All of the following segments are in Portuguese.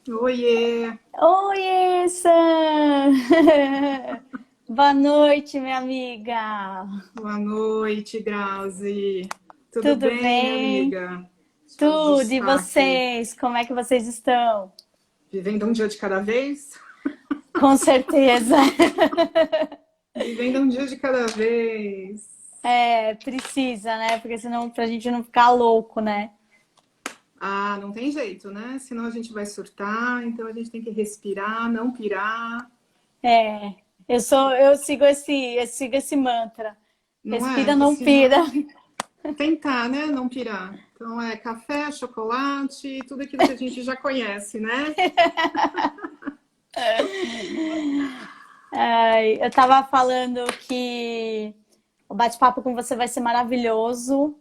Oiê! Oi, Sam! Boa noite, minha amiga. Boa noite, Grazi. Tudo Tudo bem, minha bem? amiga? Deixa eu Tudo, e ajustar aqui. vocês? Como é que vocês estão? Vivendo um dia de cada vez? Com certeza. Vivendo um dia de cada vez. É, precisa, né? Porque senão pra gente não ficar louco, né? Ah, não tem jeito, né? Senão a gente vai surtar, então a gente tem que respirar, não pirar, É, eu sigo esse mantra. não Respira, é? não pira. Senão tentar, né? Não pirar. Então é café, chocolate, tudo aquilo que a gente já conhece, né? Ai, eu tava falando que o bate-papo com você vai ser maravilhoso.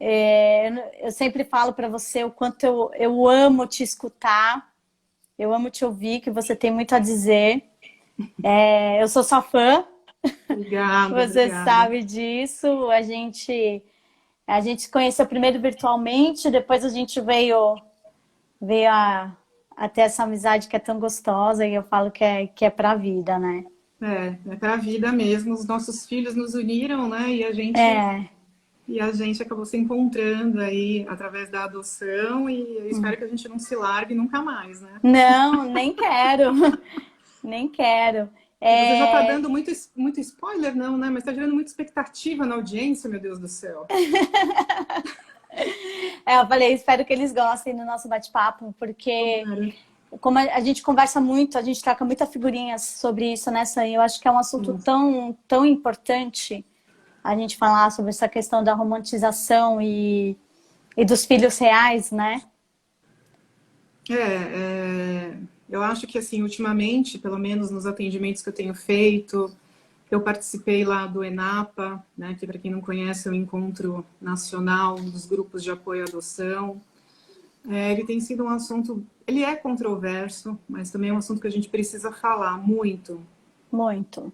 Eu sempre falo para você o quanto eu amo te escutar, eu amo te ouvir, que você tem muito a dizer. Eu sou sua fã, Obrigada, você obrigada. sabe disso. A gente se conheceu primeiro virtualmente, depois a gente veio a ter essa amizade que é tão gostosa e eu falo que é pra vida, né? É para a vida mesmo. Os nossos filhos nos uniram, né? É, E a gente acabou se encontrando aí através da adoção e eu espero que a gente não se largue nunca mais, né? não, nem quero, nem quero. E você já está É, dando muito spoiler, não, né? Mas está gerando muita expectativa na audiência, meu Deus do céu. eu falei, espero que eles gostem do nosso bate-papo, porque Tomara. como a gente conversa muito, a gente troca muita figurinhas sobre isso, né, Sam? Eu acho que é um assunto Sim. tão, tão importante a gente falar sobre essa questão da romantização e dos filhos reais, né? Eu acho que assim, ultimamente, pelo menos nos atendimentos que eu tenho feito, eu participei lá do ENAPA, né, que para quem não conhece é o Encontro Nacional dos Grupos de Apoio à Adoção. Ele tem sido um assunto, ele é controverso, mas também é um assunto que a gente precisa falar muito, Muito.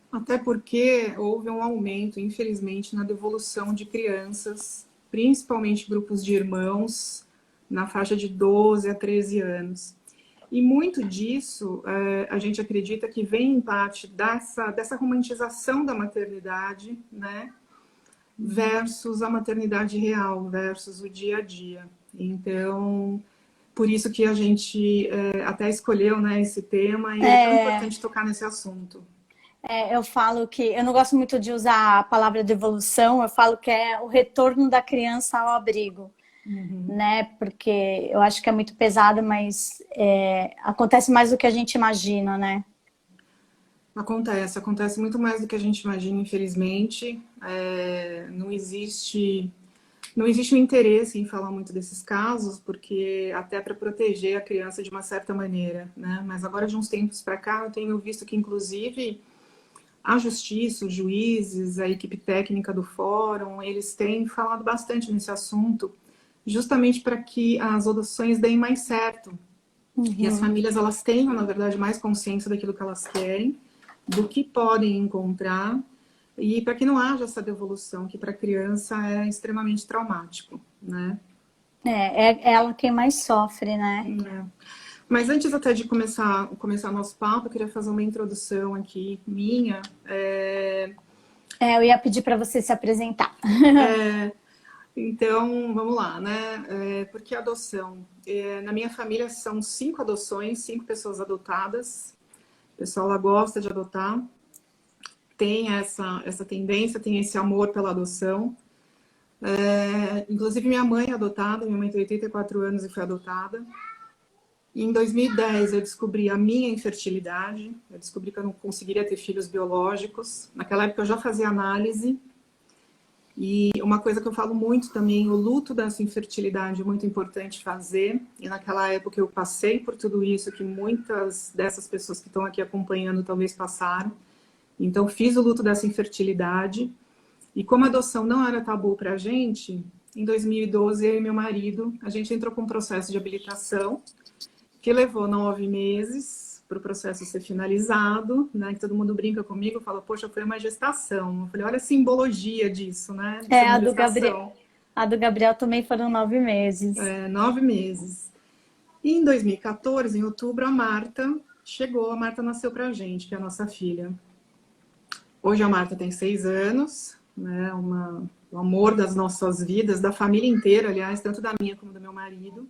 até porque houve um aumento, infelizmente, na devolução de crianças, principalmente grupos de irmãos, na faixa de 12 a 13 anos. E muito disso, a gente acredita que vem em parte dessa romantização da maternidade, né? Versus a maternidade real, versus o dia a dia. Então, por isso que a gente até escolheu, né, esse tema e é tão importante tocar nesse assunto. Eu falo que eu não gosto muito de usar a palavra devolução, eu falo que é o retorno da criança ao abrigo, né? Porque eu acho que é muito pesado, mas acontece mais do que a gente imagina, né? Acontece muito mais do que a gente imagina, infelizmente. Não existe um interesse em falar muito desses casos, porque até para proteger a criança de uma certa maneira, né? Mas agora de uns tempos para cá, eu tenho visto que inclusive a justiça, os juízes, a equipe técnica do fórum, eles têm falado bastante nesse assunto, justamente para que as adoções deem mais certo. E as famílias, elas tenham, na verdade, mais consciência daquilo que elas querem, do que podem encontrar, e para que não haja essa devolução, que para a criança é extremamente traumático, né? É ela quem mais sofre, né? É. Mas antes até de começar nosso papo, eu queria fazer uma introdução aqui minha. Eu ia pedir para você se apresentar. Então, vamos lá, né? Porque adoção? Na minha família são 5 adoções, 5 pessoas adotadas. O pessoal lá gosta de adotar, tem essa tendência, tem esse amor pela adoção. Inclusive, minha mãe é adotada, minha mãe tem 84 anos e foi adotada. E em 2010 eu descobri a minha infertilidade, eu descobri que eu não conseguiria ter filhos biológicos. Naquela época eu já fazia análise. E uma coisa que eu falo muito também, o luto dessa infertilidade é muito importante fazer. E naquela época eu passei por tudo isso que muitas dessas pessoas que estão aqui acompanhando talvez passaram. Então fiz o luto dessa infertilidade. E como a adoção não era tabu para a gente, em 2012 eu e meu marido, a gente entrou com um processo de habilitação que levou 9 meses para o processo ser finalizado, né? Que todo mundo brinca comigo, fala, poxa, foi uma gestação. Eu falei, olha a simbologia disso, né? De ser É, uma a do Gabriel. gestação. A do Gabriel também foram 9 meses. 9 meses. E em 2014, em outubro, a Marta chegou. A Marta nasceu pra gente, que é a nossa filha. Hoje a Marta tem 6 anos, né? O amor das nossas vidas, da família inteira, aliás, tanto da minha como do meu marido.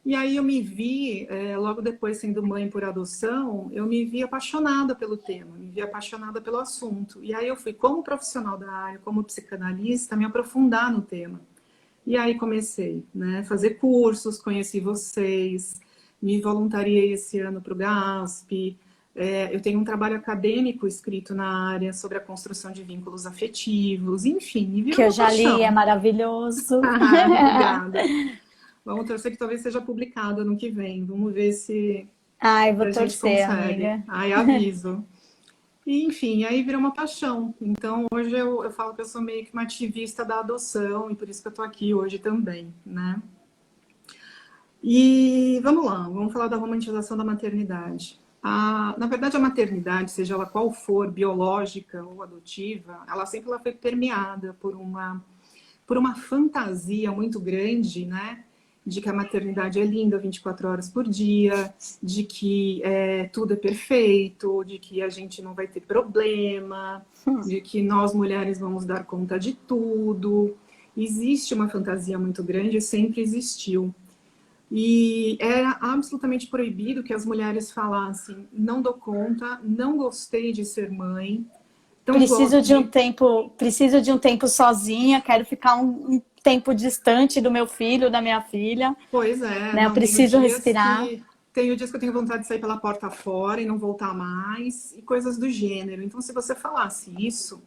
E aí eu me vi, logo depois sendo mãe por adoção, eu me vi apaixonada pelo tema, me vi apaixonada pelo assunto. E aí eu fui, como profissional da área, como psicanalista, me aprofundar no tema. E aí comecei, né, fazer cursos, conheci vocês, me voluntariei esse ano para o GASP. Eu tenho um trabalho acadêmico escrito na área sobre a construção de vínculos afetivos, enfim, me Que virou eu uma já li, é paixão. maravilhoso. Obrigada. Vamos torcer que talvez seja publicado ano que vem. Vamos ver se Ai, vou a gente torcer, consegue. amiga. Aí aviso. E, enfim, aí virou uma paixão. Então, hoje eu falo que eu sou meio que uma ativista da adoção, e por isso que eu tô aqui hoje também, né? E vamos lá, vamos falar da romantização da maternidade. Na verdade, a maternidade, seja ela qual for, biológica ou adotiva, ela foi permeada por uma fantasia muito grande, né? De que a maternidade é linda 24 horas por dia, de que tudo é perfeito, de que a gente não vai ter problema, de que nós mulheres vamos dar conta de tudo. Existe uma fantasia muito grande e sempre existiu. E era absolutamente proibido que as mulheres falassem: não dou conta, não gostei de ser mãe, não gosto de. Preciso de um tempo sozinha, quero ficar um tempo distante do meu filho, da minha filha, Pois é, né? Eu não, preciso respirar. tenho dias que eu tenho vontade de sair pela porta fora e não voltar mais, e coisas do gênero. Então, se você falasse isso,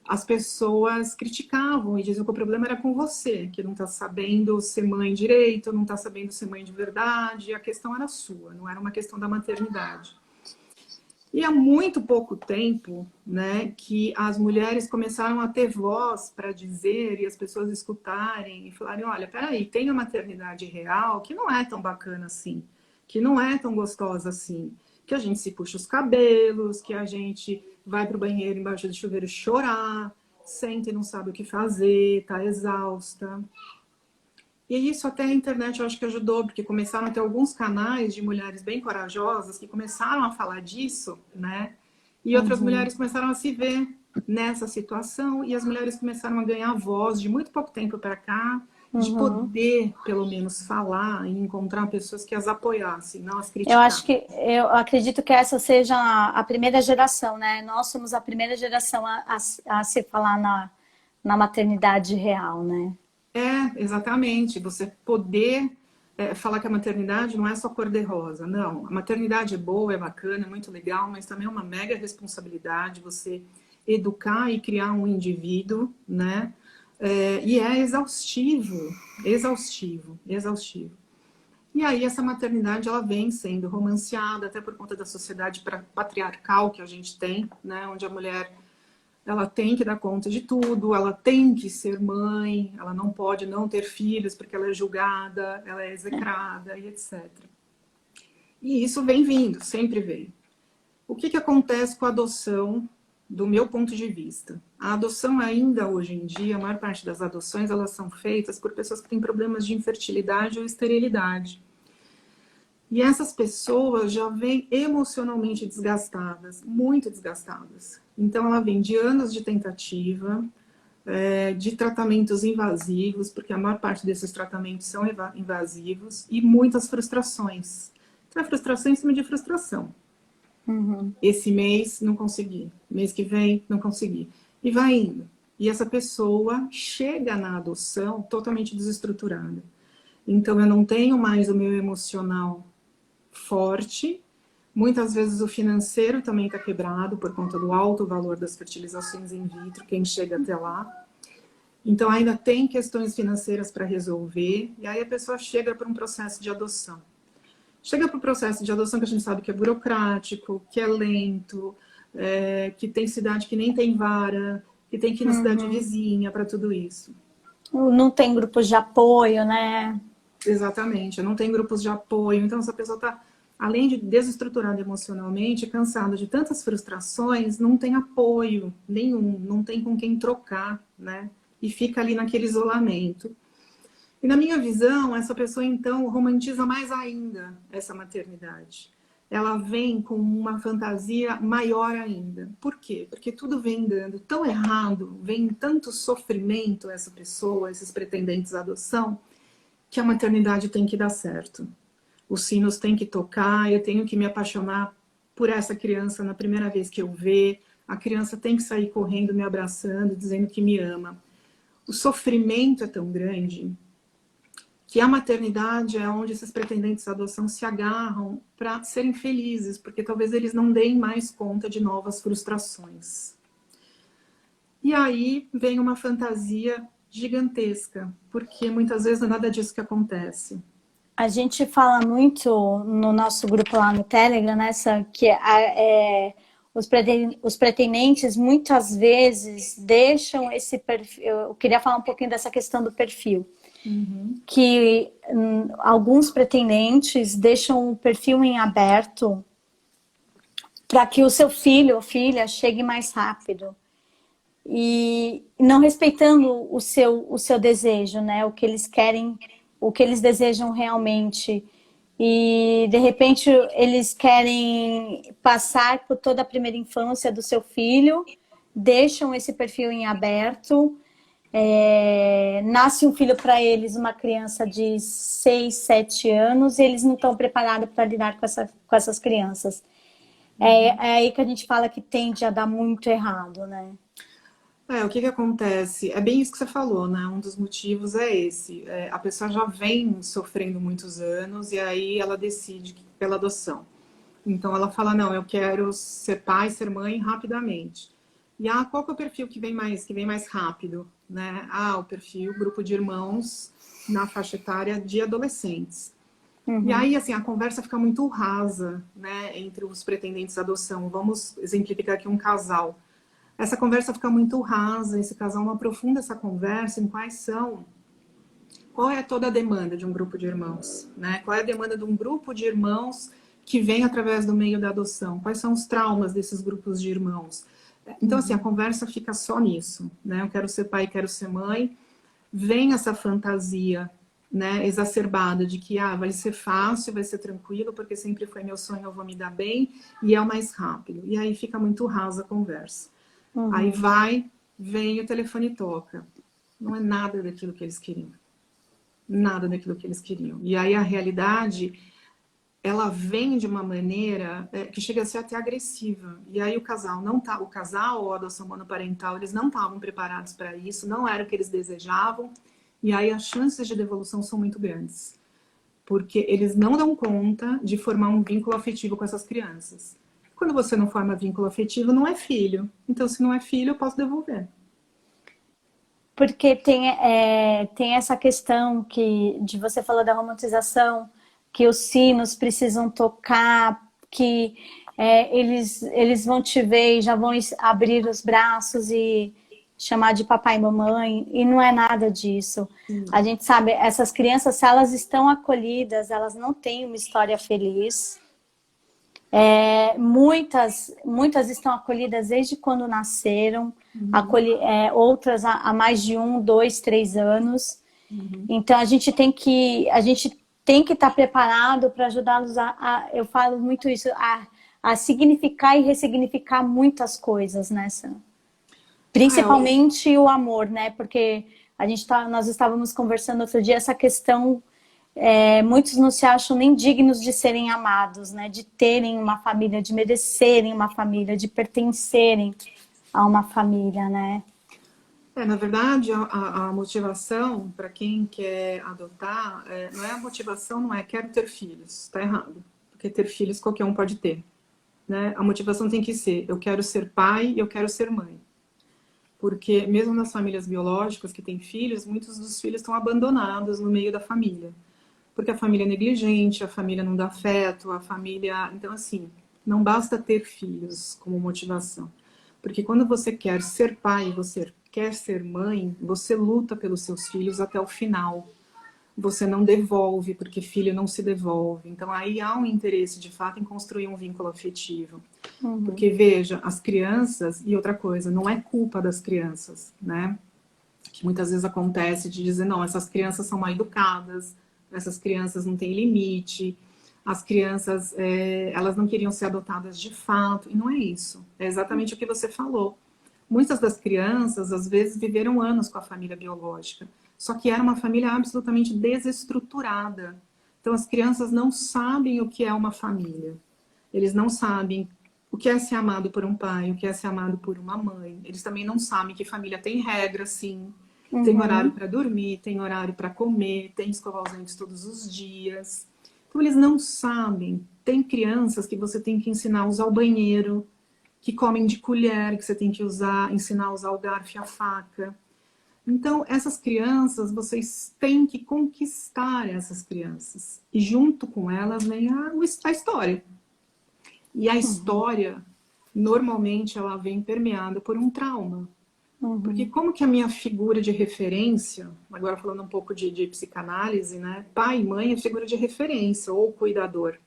as pessoas criticavam e diziam que o problema era com você, que não está sabendo ser mãe direito, não está sabendo ser mãe de verdade, a questão era sua, não era uma questão da maternidade. E há muito pouco tempo, né, que as mulheres começaram a ter voz para dizer e as pessoas escutarem e falarem: olha, peraí, tem a maternidade real que não é tão bacana assim, que não é tão gostosa assim, que a gente se puxa os cabelos, que a gente vai para o banheiro embaixo do chuveiro chorar, sente e não sabe o que fazer, tá exausta. E isso até a internet eu acho que ajudou, porque começaram a ter alguns canais de mulheres bem corajosas que começaram a falar disso, né? E outras Uhum. mulheres começaram a se ver nessa situação e as mulheres começaram a ganhar voz de muito pouco tempo para cá, de Uhum. poder, pelo menos, falar e encontrar pessoas que as apoiassem, não as criticassem. Eu acredito que essa seja a primeira geração, né? Nós somos a primeira geração a se falar na maternidade real, né? Exatamente. Você poder falar que a maternidade não é só cor-de-rosa. Não, a maternidade é boa, é bacana, é muito legal, mas também é uma mega responsabilidade você educar e criar um indivíduo, né? E é exaustivo, exaustivo, exaustivo. E aí essa maternidade ela vem sendo romanceada até por conta da sociedade patriarcal que a gente tem, né? Onde a mulher ela tem que dar conta de tudo, ela tem que ser mãe, ela não pode não ter filhos porque ela é julgada, ela é execrada e etc. E isso vem vindo, sempre veio. O que acontece com a adoção, do meu ponto de vista? A adoção ainda hoje em dia, a maior parte das adoções, elas são feitas por pessoas que têm problemas de infertilidade ou esterilidade. E essas pessoas já vêm emocionalmente desgastadas, muito desgastadas. Então, ela vem de anos de tentativa, de tratamentos invasivos, porque a maior parte desses tratamentos são invasivos, e muitas frustrações. Então, é frustração em cima de frustração. Uhum. Esse mês, não consegui. Mês que vem, não consegui. E vai indo. E essa pessoa chega na adoção totalmente desestruturada. Então, eu não tenho mais o meu emocional forte. Muitas vezes o financeiro também está quebrado por conta do alto valor das fertilizações in vitro, quem chega até lá. Então ainda tem questões financeiras para resolver, e aí a pessoa chega para um processo de adoção. Chega para o processo de adoção que a gente sabe que é burocrático, que é lento, que tem cidade que nem tem vara, que tem que ir na cidade Uhum. vizinha para tudo isso. Não tem grupos de apoio, né? Exatamente, não tem grupos de apoio, então essa pessoa está, além de desestruturada emocionalmente, cansada de tantas frustrações, não tem apoio nenhum, não tem com quem trocar, né? E fica ali naquele isolamento. E na minha visão, essa pessoa, então, romantiza mais ainda essa maternidade. Ela vem com uma fantasia maior ainda. Por quê? Porque tudo vem dando tão errado, vem tanto sofrimento essa pessoa, esses pretendentes à adoção, que a maternidade tem que dar certo. Os sinos têm que tocar, eu tenho que me apaixonar por essa criança na primeira vez que eu ver, a criança tem que sair correndo, me abraçando, dizendo que me ama. O sofrimento é tão grande que a maternidade é onde esses pretendentes à adoção se agarram para serem felizes, porque talvez eles não deem mais conta de novas frustrações. E aí vem uma fantasia gigantesca, porque muitas vezes não é nada disso que acontece. A gente fala muito no nosso grupo lá no Telegram, né, Sam, que os pretendentes muitas vezes deixam esse perfil. Eu queria falar um pouquinho dessa questão do perfil. Uhum. Que alguns pretendentes deixam o perfil em aberto para que o seu filho ou filha chegue mais rápido. E não respeitando o seu desejo, né? O que eles querem, o que eles desejam realmente. E, de repente, eles querem passar por toda a primeira infância do seu filho, deixam esse perfil em aberto, nasce um filho para eles, uma criança de 6, 7 anos, e eles não estão preparados para lidar com essas crianças. É aí que a gente fala que tende a dar muito errado, né? O que acontece? É bem isso que você falou, né? Um dos motivos é esse. A pessoa já vem sofrendo muitos anos e aí ela decide pela adoção. Então ela fala, não, eu quero ser pai, ser mãe rapidamente. E qual que é o perfil que vem mais rápido? Né? O perfil grupo de irmãos na faixa etária de adolescentes. Uhum. E aí, assim, a conversa fica muito rasa, né, entre os pretendentes à adoção. Vamos exemplificar aqui um casal. Essa conversa fica muito rasa, esse casal não aprofunda essa conversa em qual é toda a demanda de um grupo de irmãos, né? Qual é a demanda de um grupo de irmãos que vem através do meio da adoção? Quais são os traumas desses grupos de irmãos? Então, assim, a conversa fica só nisso, né? Eu quero ser pai, quero ser mãe. Vem essa fantasia, né, exacerbada de que vai ser fácil, vai ser tranquilo, porque sempre foi meu sonho, eu vou me dar bem, e é o mais rápido. E aí fica muito rasa a conversa. Uhum. Aí vem o telefone toca. Não é nada daquilo que eles queriam. Nada daquilo que eles queriam. E aí a realidade, ela vem de uma maneira que chega a ser até agressiva. E aí o casal ou a adoção monoparental, eles não estavam preparados para isso, não era o que eles desejavam. E aí as chances de devolução são muito grandes. Porque eles não dão conta de formar um vínculo afetivo com essas crianças. Quando você não forma vínculo afetivo, não é filho. Então, se não é filho, eu posso devolver. Porque tem essa questão de você falou da romantização, que os sinos precisam tocar, que eles vão te ver e já vão abrir os braços e chamar de papai e mamãe, e não é nada disso. A gente sabe, essas crianças, se elas estão acolhidas, elas não têm uma história feliz. Muitas estão acolhidas desde quando nasceram, outras há mais de 1, 2, 3 anos. Então a gente tem que estar preparado para ajudá-los eu falo muito isso, a significar e ressignificar muitas coisas, né, Sam? Principalmente o amor, né? Porque nós estávamos conversando outro dia essa questão. Muitos não se acham nem dignos de serem amados, né? De terem uma família, de merecerem uma família, de pertencerem a uma família, né? Na verdade, a motivação para quem quer adotar, não é a motivação, não é quero ter filhos, está errado. Porque ter filhos qualquer um pode ter, né? A motivação tem que ser, eu quero ser pai e eu quero ser mãe. Porque mesmo nas famílias biológicas que têm filhos, muitos dos filhos estão abandonados no meio da família. Porque a família é negligente, a família não dá afeto, a família... Então, assim, não basta ter filhos como motivação. Porque quando você quer ser pai, você quer ser mãe, você luta pelos seus filhos até o final. Você não devolve, porque filho não se devolve. Então, aí há um interesse, de fato, em construir um vínculo afetivo. Porque, veja, as crianças... E outra coisa, não é culpa das crianças, né? que muitas vezes acontece de dizer, não, essas crianças são mal educadas, essas crianças não têm limite, as crianças, elas não queriam ser adotadas de fato, e não é isso. É exatamente o que você falou. Muitas das crianças, às vezes, viveram anos com a família biológica, só que era uma família absolutamente desestruturada. Então, as crianças não sabem o que é uma família. Eles não sabem o que é ser amado por um pai, o que é ser amado por uma mãe. Eles também não sabem que família tem regra, sim. Tem horário para dormir, tem horário para comer, tem escovar os dentes todos os dias. Então, eles não sabem. Tem crianças que você tem que ensinar a usar o banheiro, que comem de colher, que você tem que ensinar a usar o garfo e a faca. Então, essas crianças, vocês têm que conquistar essas crianças. E junto com elas vem a história. E a história, normalmente, ela vem permeada por um trauma. Porque como que a minha figura de referência, agora falando um pouco de psicanálise, né? Pai e mãe é figura de referência, ou cuidador.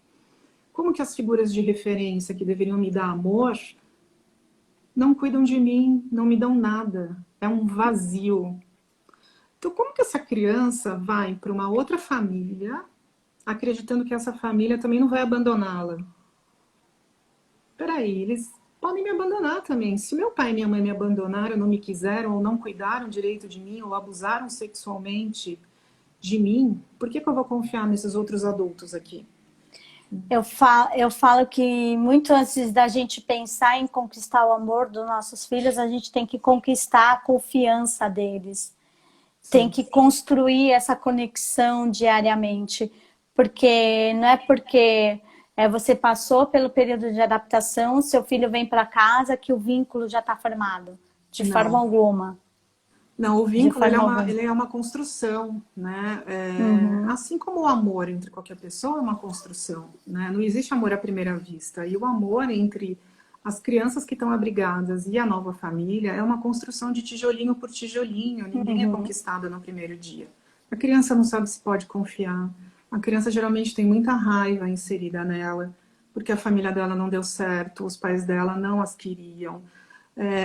Como que as figuras de referência que deveriam me dar amor não cuidam de mim, não me dão nada. É um vazio. Então, como que essa criança vai para uma outra família, acreditando que essa família também não vai abandoná-la? Peraí, eles podem me abandonar também. Se meu pai e minha mãe me abandonaram, não me quiseram, ou não cuidaram direito de mim, ou abusaram sexualmente de mim, por que eu vou confiar nesses outros adultos aqui? Eu falo que muito antes da gente pensar em conquistar o amor dos nossos filhos, a gente tem que conquistar a confiança deles. Sim. Tem que construir essa conexão diariamente. Porque não é porque você passou pelo período de adaptação, seu filho vem para casa, que o vínculo já está formado. De forma alguma. Não, o vínculo ele é uma construção, né? Assim como o amor entre qualquer pessoa é uma construção, né? Não existe amor à primeira vista. E o amor entre as crianças que estão abrigadas e a nova família é uma construção de tijolinho por tijolinho. Ninguém é conquistado no primeiro dia. A criança não sabe se pode confiar. A criança geralmente tem muita raiva inserida nela, porque a família dela não deu certo, os pais dela não as queriam.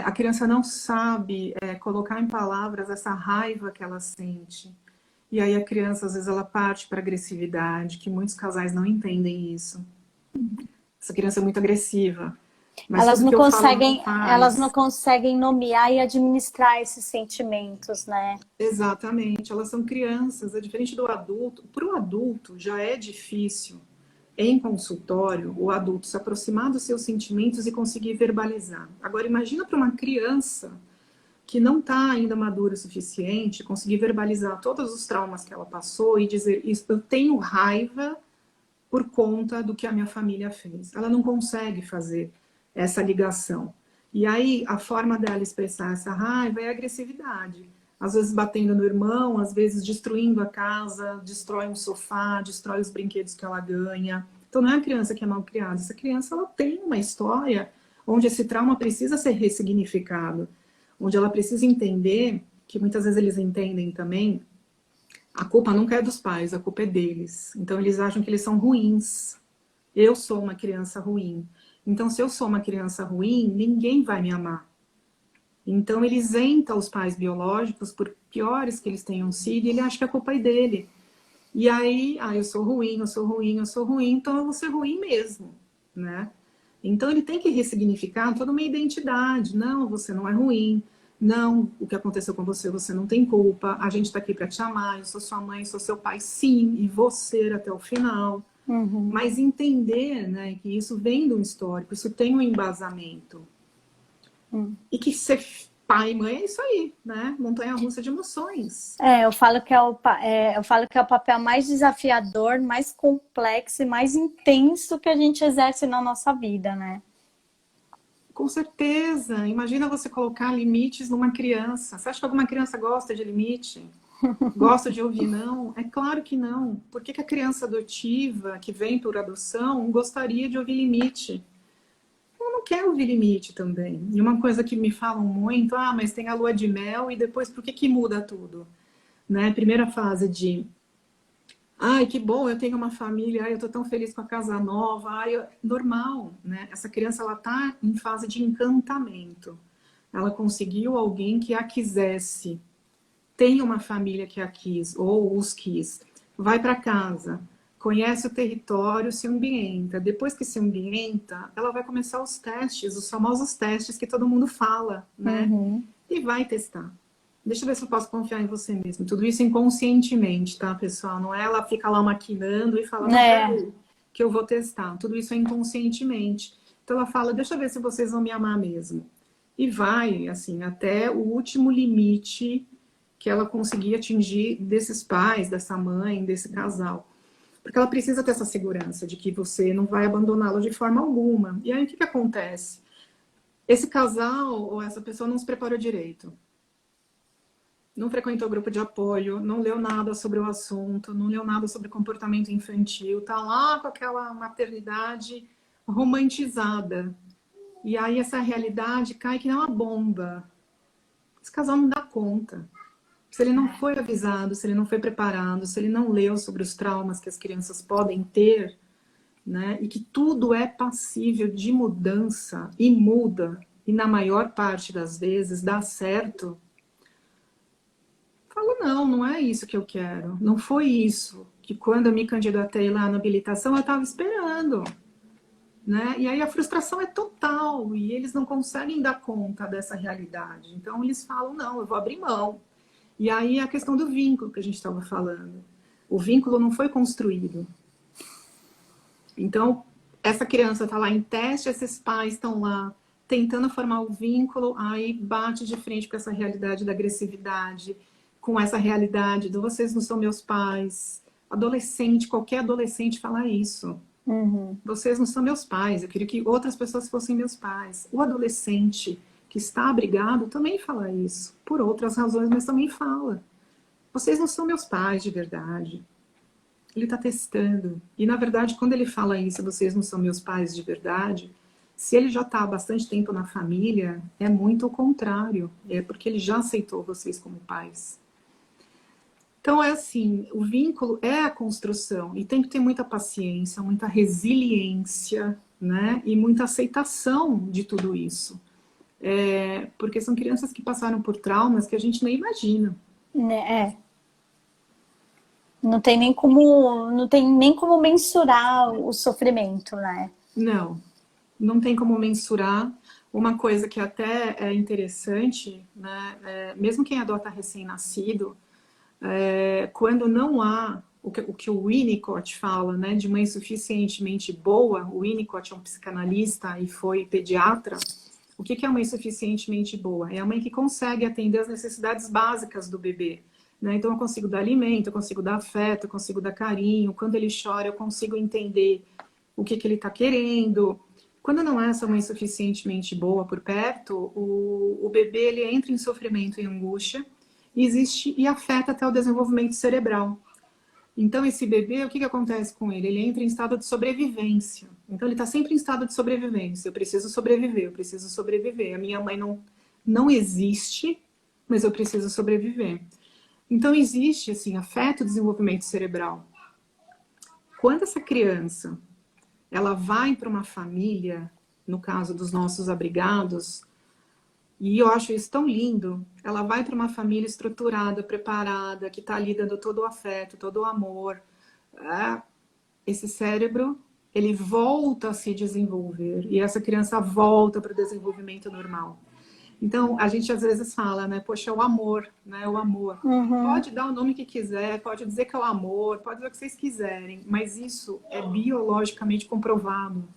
A criança não sabe colocar em palavras essa raiva que ela sente. E aí a criança, às vezes, ela parte para agressividade, que muitos casais não entendem isso. Essa criança é muito agressiva. Mas elas não conseguem nomear e administrar esses sentimentos, né? Exatamente, elas são crianças, é diferente do adulto. Para o adulto já é difícil, em consultório, o adulto se aproximar dos seus sentimentos e conseguir verbalizar. Agora, imagina para uma criança que não está ainda madura o suficiente, conseguir verbalizar todos os traumas que ela passou e dizer, eu tenho raiva por conta do que a minha família fez. Ela não consegue fazer essa ligação. E aí, a forma dela expressar essa raiva é a agressividade. Às vezes batendo no irmão, às vezes destruindo a casa, destrói um sofá, destrói os brinquedos que ela ganha. Então não é a criança que é mal criada, essa criança ela tem uma história onde esse trauma precisa ser ressignificado, onde ela precisa entender, que muitas vezes eles entendem também, a culpa nunca é dos pais, a culpa é deles. Então eles acham que eles são ruins. Eu sou uma criança ruim. Então se eu sou uma criança ruim, ninguém vai me amar. Então ele isenta os pais biológicos, por piores que eles tenham sido, e ele acha que a culpa é dele. E aí, eu sou ruim, eu sou ruim, eu sou ruim, então eu vou ser ruim mesmo, né? Então ele tem que ressignificar toda uma identidade. Não, você não é ruim. Não, o que aconteceu com você, você não tem culpa. A gente está aqui para te amar, eu sou sua mãe, sou seu pai, sim, e você até o final. Mas entender, né, que isso vem de um histórico, isso tem um embasamento. E que ser pai e mãe é isso aí, né? Montanha-russa de emoções. Eu falo que é o papel mais desafiador, mais complexo e mais intenso que a gente exerce na nossa vida, né? Com certeza. Imagina você colocar limites numa criança. Você acha que alguma criança gosta de limite? Gosta de ouvir não? É claro que não. Por que a criança adotiva, que vem por adoção, gostaria de ouvir limite? Não quer ouvir limite também. E uma coisa que me falam muito, mas tem a lua de mel e depois por que muda tudo? Né? Primeira fase de, que bom, eu tenho uma família, eu tô tão feliz com a casa nova, normal, né? Essa criança, ela tá em fase de encantamento. Ela conseguiu alguém que a quisesse. tem uma família que a quis, ou os quis, vai para casa, conhece o território, se ambienta. Depois que se ambienta, ela vai começar os testes, os famosos testes que todo mundo fala, né? E vai testar. Deixa eu ver se eu posso confiar em você mesmo. Tudo isso inconscientemente, tá, pessoal? Não é ela fica lá maquinando e fala, não, peraí, que eu vou testar. Tudo isso é inconscientemente. Então ela fala, deixa eu ver se vocês vão me amar mesmo. E vai, assim, até o último limite que ela conseguir atingir desses pais, dessa mãe, desse casal. Porque ela precisa ter essa segurança de que você não vai abandoná-lo de forma alguma. E aí o que acontece? Esse casal ou essa pessoa não se preparou direito. Não frequentou grupo de apoio, não leu nada sobre o assunto, não leu nada sobre comportamento infantil, tá lá com aquela maternidade romantizada. E aí essa realidade cai que nem uma bomba. Esse casal não dá conta. Se ele não foi avisado, se ele não foi preparado, se ele não leu sobre os traumas que as crianças podem ter, né, e que tudo é passível de mudança e muda, e na maior parte das vezes dá certo, falo, não, não é isso que eu quero. Não foi isso que quando eu me candidatei lá na habilitação eu estava esperando. Né? E aí a frustração é total e eles não conseguem dar conta dessa realidade. Então eles falam, não, eu vou abrir mão. E aí a questão do vínculo que a gente estava falando. O vínculo não foi construído. Então, essa criança está lá em teste, esses pais estão lá tentando formar o vínculo, aí bate de frente com essa realidade da agressividade, com essa realidade do vocês não são meus pais. Adolescente, qualquer adolescente fala isso. Vocês não são meus pais, eu queria que outras pessoas fossem meus pais. O adolescente que está abrigado também fala isso, por outras razões, mas também fala. Vocês não são meus pais de verdade. Ele está testando. E, na verdade, quando ele fala isso, vocês não são meus pais de verdade, se ele já está há bastante tempo na família, é muito o contrário. É porque ele já aceitou vocês como pais. Então, é assim, o vínculo é a construção. E tem que ter muita paciência, muita resiliência, né? E muita aceitação de tudo isso. Porque são crianças que passaram por traumas que a gente nem imagina. Não tem nem como mensurar o sofrimento, né? Não tem como mensurar. Uma coisa que até é interessante, né? Mesmo quem adota recém-nascido, quando não há o que o Winnicott fala, né, de mãe suficientemente boa, o Winnicott é um psicanalista e foi pediatra. O que é a mãe suficientemente boa? É a mãe que consegue atender as necessidades básicas do bebê. Né? Então, eu consigo dar alimento, eu consigo dar afeto, eu consigo dar carinho. Quando ele chora, eu consigo entender o que ele está querendo. Quando não é essa mãe suficientemente boa por perto, o bebê ele entra em sofrimento e angústia e afeta até o desenvolvimento cerebral. Então, esse bebê, o que acontece com ele? Ele entra em estado de sobrevivência. Então, ele está sempre em estado de sobrevivência. Eu preciso sobreviver, eu preciso sobreviver. A minha mãe não existe, mas eu preciso sobreviver. Então, existe, assim, afeta o desenvolvimento cerebral. Quando essa criança, ela vai para uma família, no caso dos nossos abrigados, e eu acho isso tão lindo. Ela vai para uma família estruturada, preparada, que está ali dando todo o afeto, todo o amor. Esse cérebro, ele volta a se desenvolver. E essa criança volta para o desenvolvimento normal. Então, a gente às vezes fala, né? Poxa, é o amor, né? O amor. Pode dar o nome que quiser, pode dizer que é o amor, pode dizer o que vocês quiserem. Mas isso é biologicamente comprovado.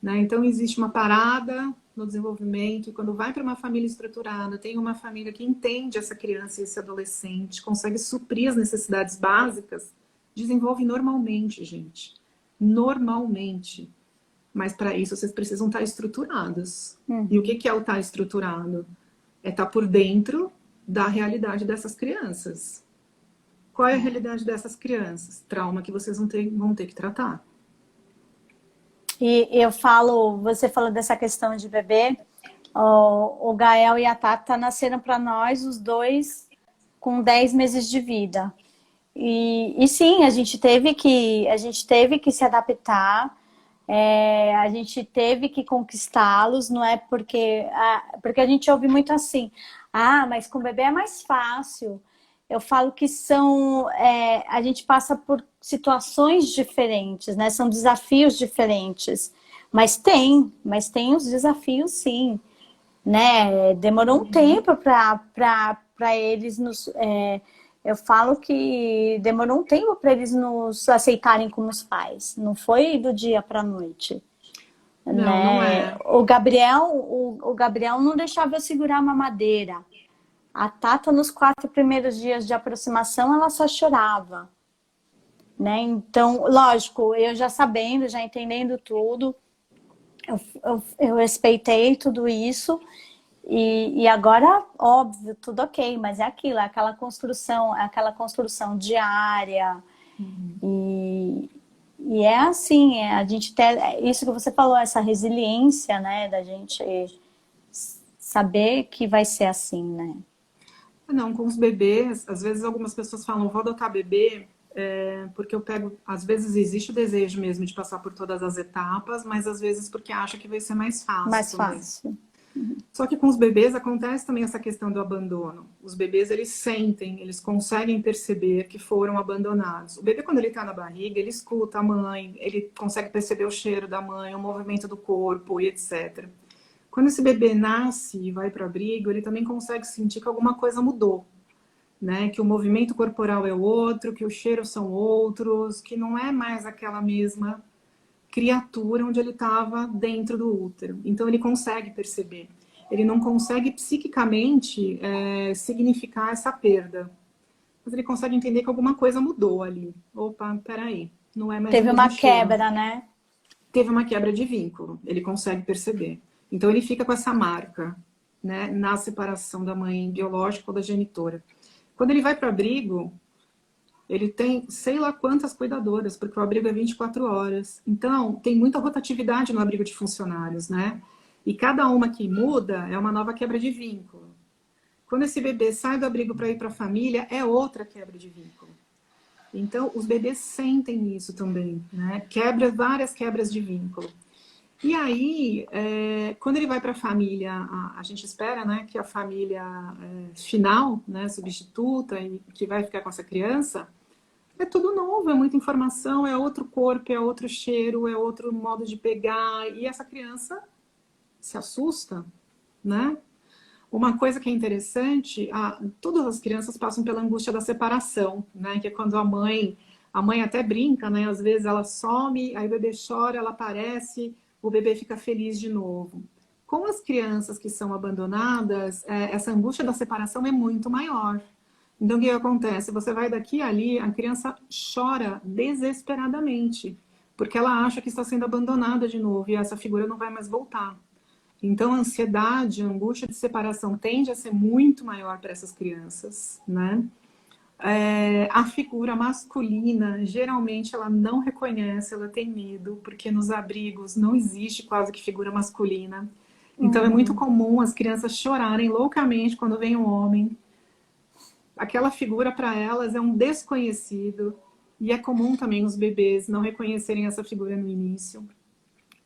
Né? Então, existe uma parada no desenvolvimento, e quando vai para uma família estruturada, tem uma família que entende essa criança e esse adolescente, consegue suprir as necessidades básicas, desenvolve normalmente, gente. Normalmente. Mas para isso vocês precisam estar estruturados. E o que é o estar estruturado? É estar por dentro da realidade dessas crianças. Qual é a realidade dessas crianças? Trauma que vocês vão ter que tratar. E você falou dessa questão de bebê, o Gael e a Tata nasceram para nós, os dois, com 10 meses de vida. E sim, a gente teve que se adaptar, a gente teve que conquistá-los, não é porque a gente ouve muito assim, mas com bebê é mais fácil. eu falo que são, a gente passa por situações diferentes, né? São desafios diferentes. Mas tem os desafios, sim, né? Demorou um tempo para eles nos. Eu falo que demorou um tempo para eles nos aceitarem como os pais. Não foi do dia para a noite. Não, não Né? é. O Gabriel não deixava eu segurar uma madeira. A Tata, nos 4 primeiros dias de aproximação, ela só chorava. Né? Então, lógico, eu já sabendo, já entendendo tudo, eu respeitei tudo isso. E agora, óbvio, tudo ok, mas é aquilo, é aquela construção diária. E é assim, a gente ter isso que você falou, essa resiliência, né, da gente saber que vai ser assim, né? Não, com os bebês, às vezes algumas pessoas falam, vou adotar bebê, porque eu pego, às vezes existe o desejo mesmo de passar por todas as etapas, mas às vezes porque acha que vai ser mais fácil Mais também. fácil. Só que com os bebês acontece também essa questão do abandono. Os bebês, eles sentem, eles conseguem perceber que foram abandonados. O bebê, quando ele está na barriga, ele escuta a mãe, ele consegue perceber o cheiro da mãe, o movimento do corpo e etc. Quando esse bebê nasce e vai para o abrigo, ele também consegue sentir que alguma coisa mudou, né? Que o movimento corporal é outro, que os cheiros são outros, que não é mais aquela mesma criatura onde ele estava dentro do útero. Então ele consegue perceber. Ele não consegue psiquicamente significar essa perda, mas ele consegue entender que alguma coisa mudou ali. Opa, peraí, não é mais o Teve mesmo uma cheiro. quebra, né? Teve uma quebra de vínculo, ele consegue perceber. Então ele fica com essa marca, né, na separação da mãe biológica ou da genitora. Quando ele vai para o abrigo, ele tem sei lá quantas cuidadoras, porque o abrigo é 24 horas. Então, tem muita rotatividade no abrigo de funcionários, né? E cada uma que muda é uma nova quebra de vínculo. Quando esse bebê sai do abrigo para ir para a família, é outra quebra de vínculo. Então, os bebês sentem isso também, né? Várias quebras de vínculo. E aí, quando ele vai para a família, a gente espera, né, que a família final, né, substituta, e que vai ficar com essa criança, é tudo novo, é muita informação, é outro corpo, é outro cheiro, é outro modo de pegar, e essa criança se assusta, né? Uma coisa que é interessante, todas as crianças passam pela angústia da separação, né? Que é quando a mãe até brinca, né? Às vezes ela some, aí o bebê chora, ela aparece, o bebê fica feliz de novo. Com as crianças que são abandonadas, essa angústia da separação é muito maior. Então, o que acontece? Você vai daqui e ali, a criança chora desesperadamente, porque ela acha que está sendo abandonada de novo e essa figura não vai mais voltar. Então, a ansiedade, a angústia de separação tende a ser muito maior para essas crianças, né? A figura masculina, geralmente, ela não reconhece, ela tem medo, porque nos abrigos não existe quase que figura masculina. Então, é muito comum as crianças chorarem loucamente quando vem um homem. Aquela figura para elas é um desconhecido, e é comum também os bebês não reconhecerem essa figura no início.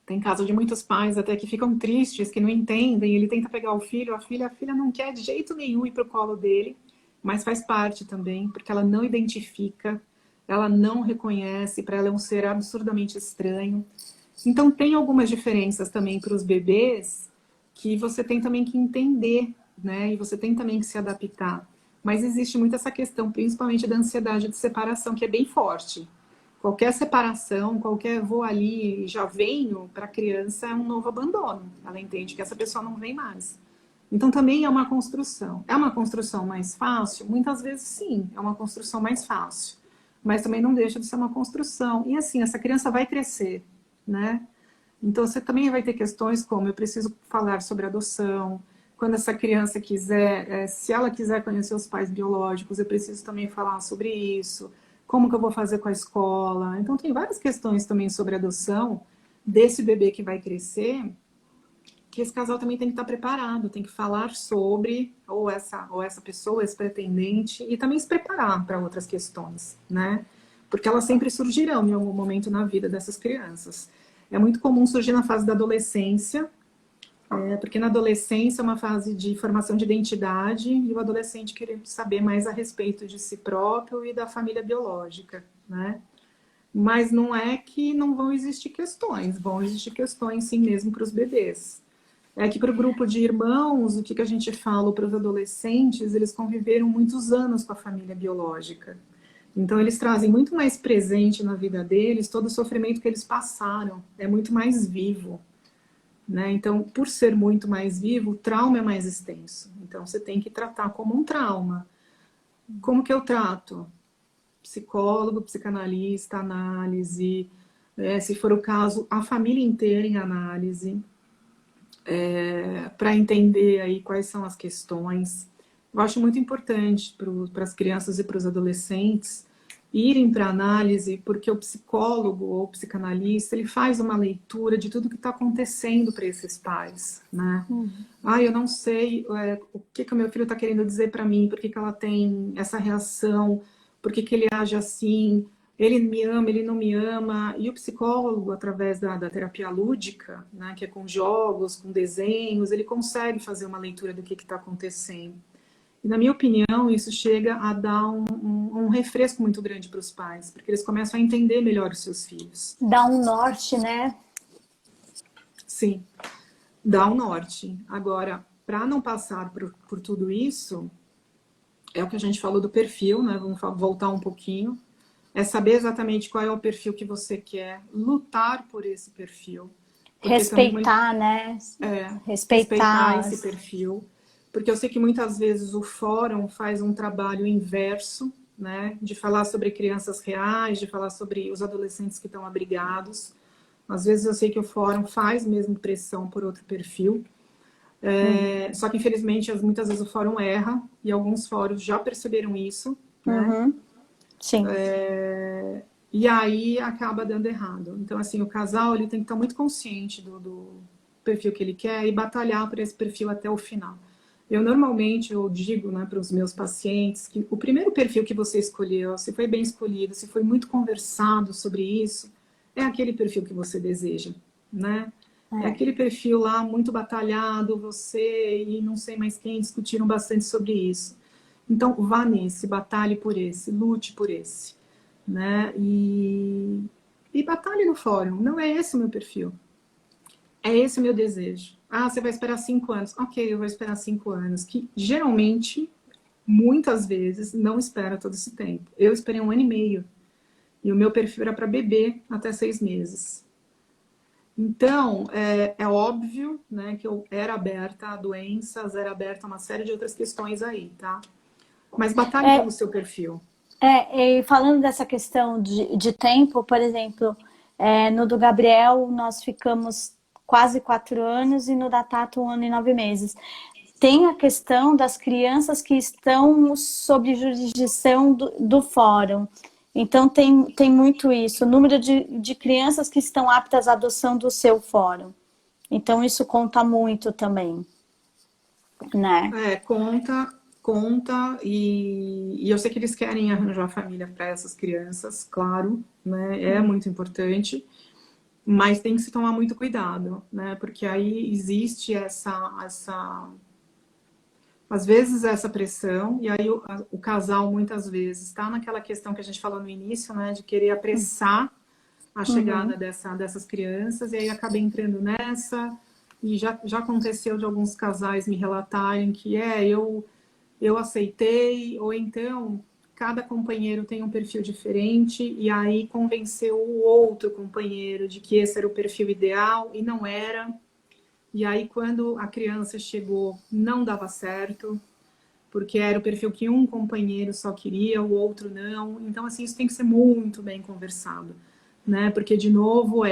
Tem casos de muitos pais até que ficam tristes, que não entendem, ele tenta pegar o filho, a filha não quer de jeito nenhum ir para o colo dele, mas faz parte também, porque ela não identifica, ela não reconhece, para ela é um ser absurdamente estranho. Então tem algumas diferenças também para os bebês que você tem também que entender, né? E você tem também que se adaptar. Mas existe muito essa questão, principalmente da ansiedade de separação, que é bem forte. Qualquer separação, qualquer vou ali e já venho, para a criança é um novo abandono. Ela entende que essa pessoa não vem mais. Então também é uma construção. É uma construção mais fácil? Muitas vezes sim, é uma construção mais fácil. Mas também não deixa de ser uma construção. E assim, essa criança vai crescer, né? Então você também vai ter questões como eu preciso falar sobre adoção. Quando essa criança quiser, se ela quiser conhecer os pais biológicos, eu preciso também falar sobre isso. Como que eu vou fazer com a escola? Então, tem várias questões também sobre adoção desse bebê que vai crescer, que esse casal também tem que estar preparado, tem que falar sobre, ou essa pessoa, esse pretendente, e também se preparar para outras questões, né? Porque elas sempre surgirão em algum momento na vida dessas crianças. É muito comum surgir na fase da adolescência, Porque na adolescência é uma fase de formação de identidade e o adolescente querendo saber mais a respeito de si próprio e da família biológica, né? Mas não é que não vão existir questões, vão existir questões sim mesmo para os bebês. É que para o grupo de irmãos, o que a gente fala para os adolescentes, eles conviveram muitos anos com a família biológica. Então eles trazem muito mais presente na vida deles todo o sofrimento que eles passaram, é muito mais vivo. Né? Então, por ser muito mais vivo, o trauma é mais extenso. Então, você tem que tratar como um trauma. Como que eu trato? Psicólogo, psicanalista, análise, se for o caso, a família inteira em análise, para entender aí quais são as questões. Eu acho muito importante para as crianças e para os adolescentes irem para análise, porque o psicólogo ou o psicanalista, ele faz uma leitura de tudo que está acontecendo para esses pais, né? Eu não sei o que o meu filho está querendo dizer para mim, por que ela tem essa reação, por que ele age assim, ele me ama, ele não me ama. E o psicólogo, através da terapia lúdica, né, que é com jogos, com desenhos, ele consegue fazer uma leitura do que está acontecendo. E, na minha opinião, isso chega a dar um refresco muito grande para os pais, porque eles começam a entender melhor os seus filhos. Dá um norte, né? Sim, dá um norte. Agora, para não passar por tudo isso, é o que a gente falou do perfil, né? Vamos voltar um pouquinho. É saber exatamente qual é o perfil que você quer, lutar por esse perfil. Respeitar, né? Respeitar esse perfil. Porque eu sei que muitas vezes o fórum faz um trabalho inverso, né? De falar sobre crianças reais, de falar sobre os adolescentes que estão abrigados. Às vezes eu sei que o fórum faz mesmo pressão por outro perfil. Só que, infelizmente, muitas vezes o fórum erra, e alguns fóruns já perceberam isso, né? Sim. E aí acaba dando errado. Então, assim, o casal ele tem que estar muito consciente do perfil que ele quer e batalhar por esse perfil até o final. Normalmente, eu digo, né, para os meus pacientes que o primeiro perfil que você escolheu, se foi bem escolhido, se foi muito conversado sobre isso, é aquele perfil que você deseja, né? É aquele perfil lá muito batalhado, você e não sei mais quem discutiram bastante sobre isso. Então, vá nesse, batalhe por esse, lute por esse, né? E batalhe no fórum. Não é esse o meu perfil. É esse o meu desejo. Você vai esperar 5 anos. Ok, eu vou esperar 5 anos. Que geralmente, muitas vezes, não espera todo esse tempo. Eu esperei 1 ano e meio. E o meu perfil era para bebê até 6 meses. Então, é óbvio, né, que eu era aberta a doenças, era aberta a uma série de outras questões aí, tá? Mas batalhe pelo seu perfil. E falando dessa questão de tempo, por exemplo, no do Gabriel nós ficamos quase 4 anos e no da Tata 1 ano e 9 meses. Tem a questão das crianças que estão sob jurisdição do fórum. Então tem muito isso, o número de crianças que estão aptas à adoção do seu fórum. Então isso conta muito também, né? Conta, e eu sei que eles querem arranjar família para essas crianças, claro, né? É muito importante, mas tem que se tomar muito cuidado, né? Porque aí existe às vezes essa pressão, e aí o casal muitas vezes está naquela questão que a gente falou no início, né? De querer apressar a chegada dessas crianças, e aí acaba entrando nessa, e já aconteceu de alguns casais me relatarem que eu aceitei, ou então cada companheiro tem um perfil diferente, e aí convenceu o outro companheiro de que esse era o perfil ideal, e não era. E aí, quando a criança chegou, não dava certo, porque era o perfil que um companheiro só queria, o outro não. Então, assim, isso tem que ser muito bem conversado, né? Porque, de novo,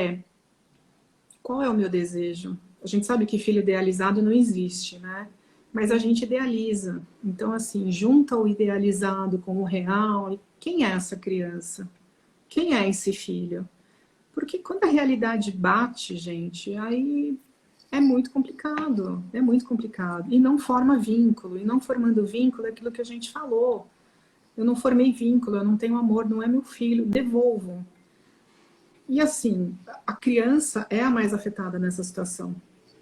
qual é o meu desejo? A gente sabe que filho idealizado não existe, né? Mas a gente idealiza. Então, assim, junta o idealizado com o real. E quem é essa criança? Quem é esse filho? Porque quando a realidade bate, gente, aí é muito complicado. É muito complicado. E não forma vínculo. E não formando vínculo é aquilo que a gente falou. Eu não formei vínculo, eu não tenho amor, não é meu filho. Devolvo. E assim, a criança é a mais afetada nessa situação.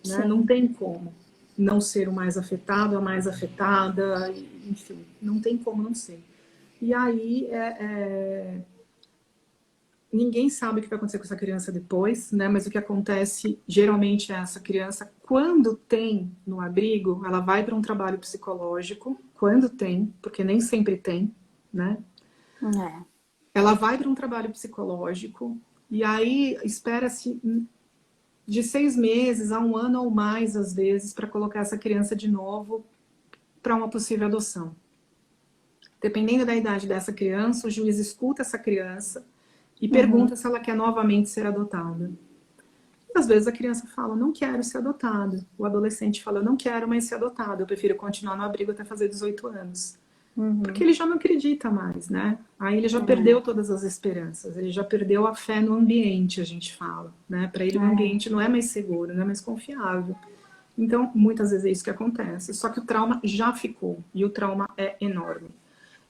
né? Não tem como não ser o mais afetado, a mais afetada, enfim, não tem como não ser. E aí, ninguém sabe o que vai acontecer com essa criança depois, né? Mas o que acontece, geralmente, é essa criança, quando tem no abrigo, ela vai para um trabalho psicológico, quando tem, porque nem sempre tem, né? Ela vai para um trabalho psicológico, e aí espera-se de 6 meses a 1 ano ou mais, às vezes, para colocar essa criança de novo para uma possível adoção. Dependendo da idade dessa criança, o juiz escuta essa criança e pergunta se ela quer novamente ser adotada. E, às vezes a criança fala, não quero ser adotada. O adolescente fala, eu não quero mais ser adotado, eu prefiro continuar no abrigo até fazer 18 anos. Porque ele já não acredita mais, né? Aí ele já perdeu todas as esperanças, ele já perdeu a fé no ambiente, a gente fala, né? Para ele o ambiente não é mais seguro, não é mais confiável. Então, muitas vezes é isso que acontece. Só que o trauma já ficou, e o trauma é enorme.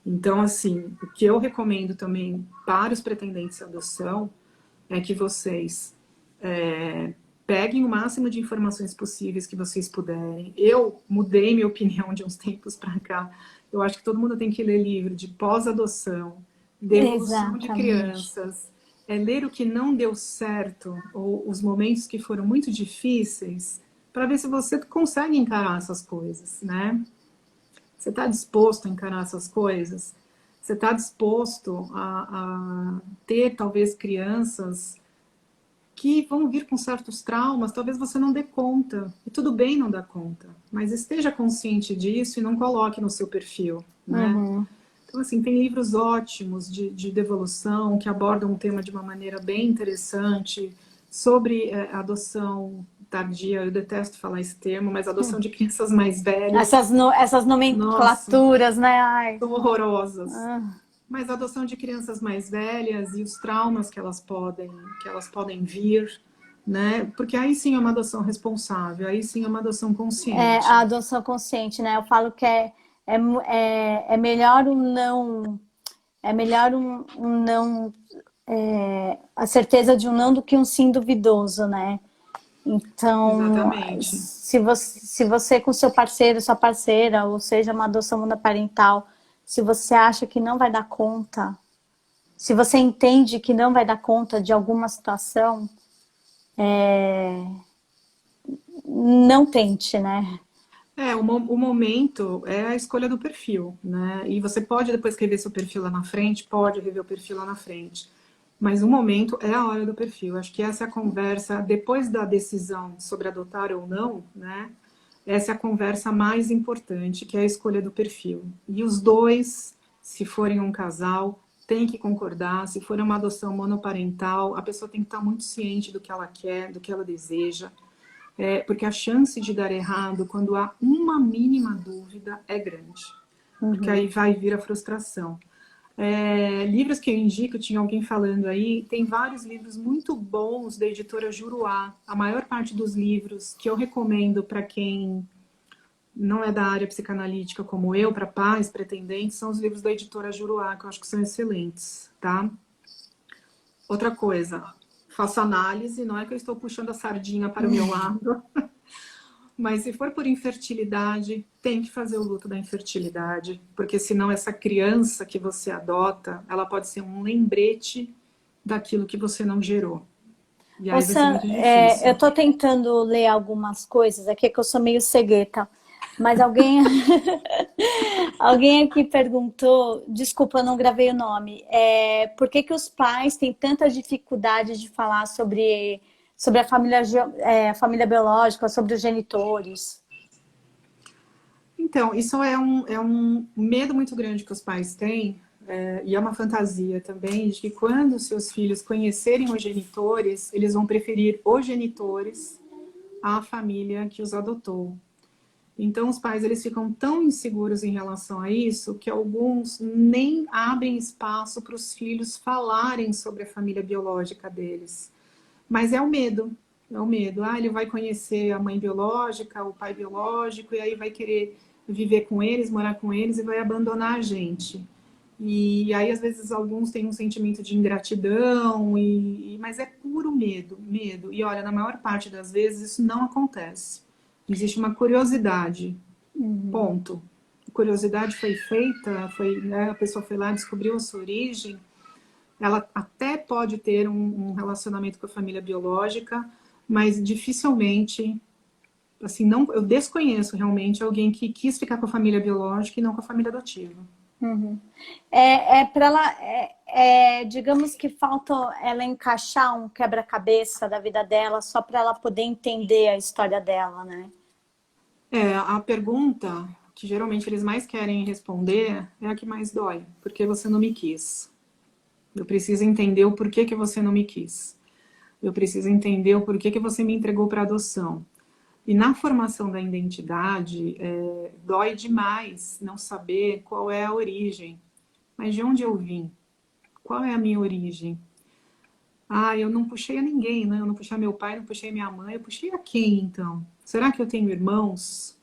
Então, assim, o que eu recomendo também para os pretendentes à adoção é que vocês peguem o máximo de informações possíveis que vocês puderem. Eu mudei minha opinião de uns tempos para cá. Eu acho que todo mundo tem que ler livro de pós-adoção, devolução de crianças, ler o que não deu certo, ou os momentos que foram muito difíceis, para ver se você consegue encarar essas coisas, né? Você está disposto a encarar essas coisas? Você está disposto a ter, talvez, crianças que vão vir com certos traumas, talvez você não dê conta. E tudo bem não dar conta, mas esteja consciente disso e não coloque no seu perfil, né? Então, assim, tem livros ótimos de devolução que abordam o tema de uma maneira bem interessante sobre adoção tardia. Eu detesto falar esse termo, mas adoção de crianças mais velhas. Essas nomenclaturas, nossa, né? Ai. São horrorosas. Mas a adoção de crianças mais velhas e os traumas que elas podem vir, né? Porque aí sim é uma adoção responsável, aí sim é uma adoção consciente. É a adoção consciente, né? Eu falo que é melhor um não... É melhor um não... a certeza de um não do que um sim duvidoso, né? Então, exatamente. Se você com seu parceiro, sua parceira, ou seja, uma adoção monoparental, se você acha que não vai dar conta, se você entende que não vai dar conta de alguma situação, não tente, né? O momento é a escolha do perfil, né? E você pode depois rever seu perfil lá na frente, pode rever o perfil lá na frente. Mas o momento é a hora do perfil. Acho que essa é a conversa, depois da decisão sobre adotar ou não, né? Essa é a conversa mais importante, que é a escolha do perfil. E os dois, se forem um casal, têm que concordar. Se for uma adoção monoparental, a pessoa tem que estar muito ciente do que ela quer, do que ela deseja. Porque a chance de dar errado, quando há uma mínima dúvida, é grande. Porque aí vai vir a frustração. Livros que eu indico, tinha alguém falando aí, tem vários livros muito bons da editora Juruá. A maior parte dos livros que eu recomendo para quem não é da área psicanalítica como eu, para pais, pretendentes, são os livros da editora Juruá, que eu acho que são excelentes, tá? Outra coisa, faço análise, não é que eu estou puxando a sardinha para o meu lado, mas se for por infertilidade, tem que fazer o luto da infertilidade, porque senão essa criança que você adota, ela pode ser um lembrete daquilo que você não gerou. E aí vai ser muito difícil. Eu tô tentando ler algumas coisas aqui, que eu sou meio cegueta, mas alguém aqui perguntou, desculpa, eu não gravei o nome, por que os pais têm tanta dificuldade de falar sobre a família biológica, sobre os genitores? Então, isso é um medo muito grande que os pais têm, e é uma fantasia também, de que quando seus filhos conhecerem os genitores, eles vão preferir os genitores à família que os adotou. Então, os pais eles ficam tão inseguros em relação a isso que alguns nem abrem espaço para os filhos falarem sobre a família biológica deles. Mas é o medo. Ele vai conhecer a mãe biológica, o pai biológico, e aí vai querer viver com eles, morar com eles e vai abandonar a gente. E aí, às vezes, alguns têm um sentimento de ingratidão, mas é puro medo, medo. E olha, na maior parte das vezes isso não acontece. Existe uma curiosidade, ponto. A curiosidade foi feita, né, a pessoa foi lá, descobriu a sua origem, ela até pode ter um relacionamento com a família biológica, mas dificilmente, assim, não, eu desconheço realmente alguém que quis ficar com a família biológica e não com a família adotiva. Para ela, digamos que falta ela encaixar um quebra-cabeça da vida dela só para ela poder entender a história dela, né? A pergunta que geralmente eles mais querem responder é a que mais dói. Por que você não me quis? Eu preciso entender o porquê que você não me quis. Eu preciso entender o porquê que você me entregou para adoção. E na formação da identidade, dói demais não saber qual é a origem. Mas de onde eu vim? Qual é a minha origem? Eu não puxei a ninguém, né? Eu não puxei meu pai, não puxei minha mãe, eu puxei a quem, então? Será que eu tenho irmãos?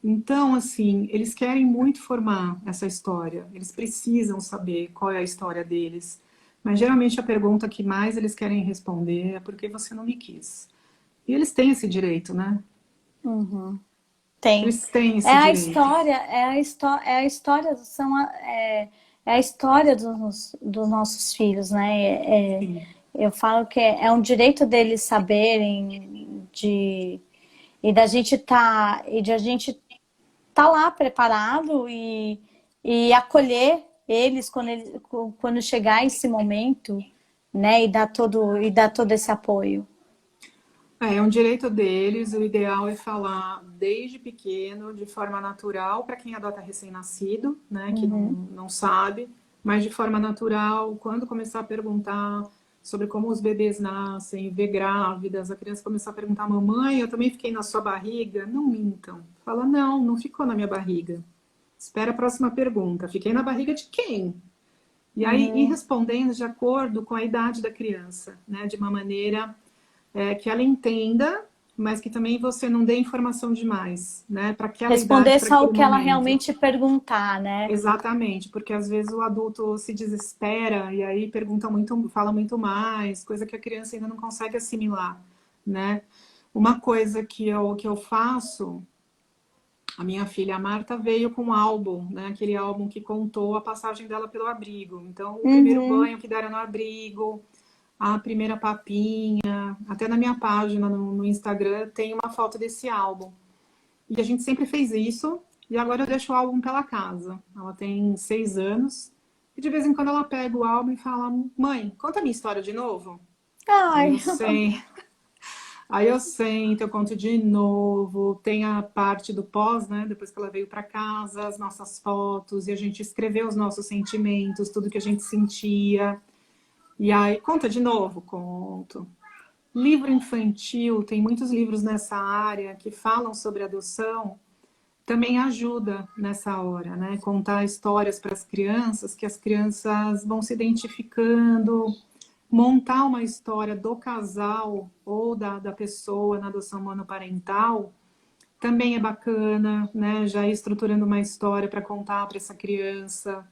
Então, assim, eles querem muito formar essa história. Eles precisam saber qual é a história deles. Mas geralmente a pergunta que mais eles querem responder é por que você não me quis? E eles têm esse direito, né? Tem. Eles têm É esse a direito. história, é a história, é a história dos nossos filhos, né? Eu falo que é um direito deles saberem e da gente e de a gente tá lá preparado e acolher eles quando chegar esse momento, né? E dar todo esse apoio. É um direito deles, o ideal é falar desde pequeno, de forma natural, para quem adota recém-nascido, né, que não sabe, mas de forma natural, quando começar a perguntar sobre como os bebês nascem, ver grávidas, a criança começar a perguntar, mamãe, eu também fiquei na sua barriga? Não mintam. Fala, não, não ficou na minha barriga. Espera a próxima pergunta. Fiquei na barriga de quem? E aí, ir respondendo de acordo com a idade da criança, né, de uma maneira que ela entenda, mas que também você não dê informação demais, né? Para aquela idade, Responder para só o aquele que ela momento. realmente perguntar, né? Exatamente, porque às vezes o adulto se desespera e aí pergunta muito, fala muito mais, coisa que a criança ainda não consegue assimilar, né? Uma coisa que eu faço, a minha filha a Marta veio com um álbum, né? Aquele álbum que contou a passagem dela pelo abrigo. Então, o primeiro banho que deram no abrigo, a primeira papinha, até na minha página no Instagram tem uma foto desse álbum. E a gente sempre fez isso, e agora eu deixo o álbum pela casa. Ela tem 6 anos, e de vez em quando ela pega o álbum e fala, mãe, conta a minha história de novo. Aí eu Ai, sei. Aí eu sento, eu conto de novo, tem a parte do pós, né? Depois que ela veio para casa, as nossas fotos, e a gente escreveu os nossos sentimentos, tudo que a gente sentia. E aí, conta de novo? Conto. Livro infantil, tem muitos livros nessa área que falam sobre adoção, também ajuda nessa hora, né? Contar histórias para as crianças, que as crianças vão se identificando, montar uma história do casal ou da pessoa na adoção monoparental, também é bacana, né? Já ir estruturando uma história para contar para essa criança.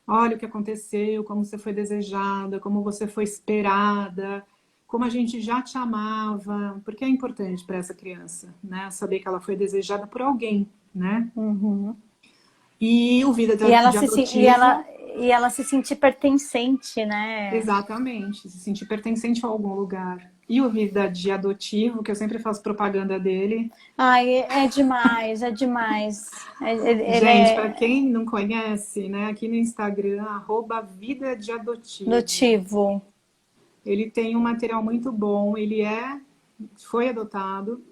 Olha o que aconteceu, como você foi desejada, como você foi esperada, como a gente já te amava, porque é importante para essa criança, né? Saber que ela foi desejada por alguém, né? E o Vida e ela de se, se- e ela, Adotivo, e ela se sentir pertencente, né? exatamente, se sentir pertencente a algum lugar. E o Vida de Adotivo, que eu sempre faço propaganda dele. Ai, é demais, é demais. Ele Gente, para é quem não conhece, né, aqui no Instagram, @Vida de Adotivo. adotivo. Ele tem um material muito bom, foi adotado,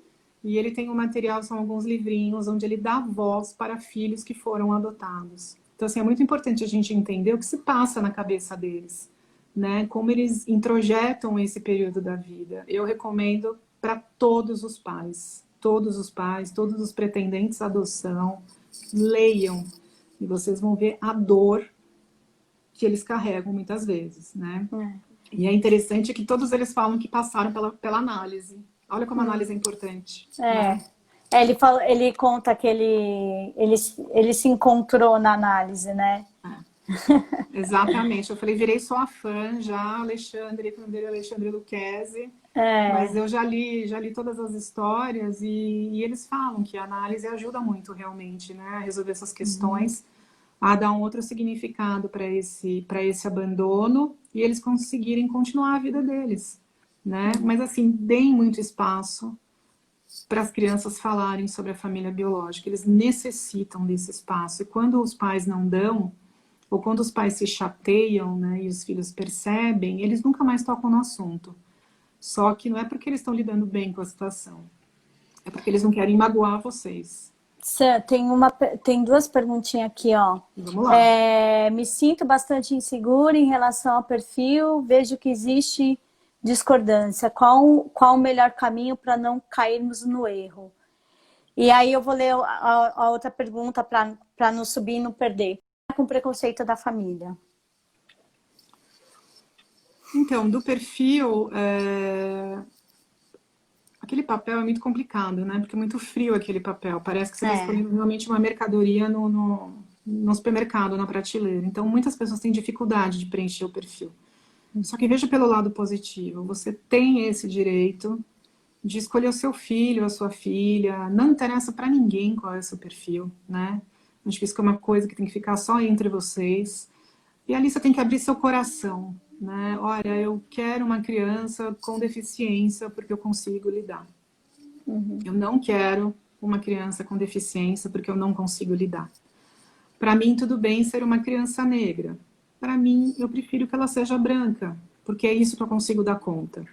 e ele tem um material, são alguns livrinhos, onde ele dá voz para filhos que foram adotados. Então, assim, é muito importante a gente entender o que se passa na cabeça deles, né? Como eles introjetam esse período da vida. Eu recomendo para todos os pais, todos os pretendentes à adoção, leiam, e vocês vão ver a dor que eles carregam muitas vezes, né? E é interessante que todos eles falam que passaram pela análise. Olha como a análise é importante. Né? Ele conta que ele se encontrou na análise, né? Exatamente. Eu falei, virei sua fã já, Alexandre, o nome dele é Alexandre Lucchesi. Mas É. eu já li todas as histórias e eles falam que a análise ajuda muito realmente, né, a resolver essas Uhum. questões, a dar um outro significado para esse abandono e eles conseguirem continuar a vida deles, né? Mas assim, deem muito espaço para as crianças falarem sobre a família biológica. Eles necessitam desse espaço. E quando os pais não dão, ou quando os pais se chateiam, né, e os filhos percebem, eles nunca mais tocam no assunto. Só que não é porque eles estão lidando bem com a situação, é porque eles não querem magoar vocês. Tem duas perguntinhas aqui, ó. Vamos lá. Me sinto bastante insegura em relação ao perfil, vejo que existe discordância. Qual o melhor caminho para não cairmos no erro? E aí eu vou ler a outra pergunta para não subir e não perder. Com preconceito da família. Então, do perfil, aquele papel é muito complicado, né? Porque é muito frio aquele papel. Parece que você está É. escolhendo realmente uma mercadoria no supermercado, na prateleira. Então, muitas pessoas têm dificuldade de preencher o perfil. Só que veja pelo lado positivo. Você tem esse direito de escolher o seu filho, a sua filha. Não interessa para ninguém qual é o seu perfil, né? Acho que isso é uma coisa que tem que ficar só entre vocês. E ali você tem que abrir seu coração, né? Olha, eu quero uma criança com deficiência porque eu consigo lidar. Eu não quero uma criança com deficiência porque eu não consigo lidar. Para mim, tudo bem ser uma criança negra. Para mim, eu prefiro que ela seja branca, porque é isso que eu consigo dar conta.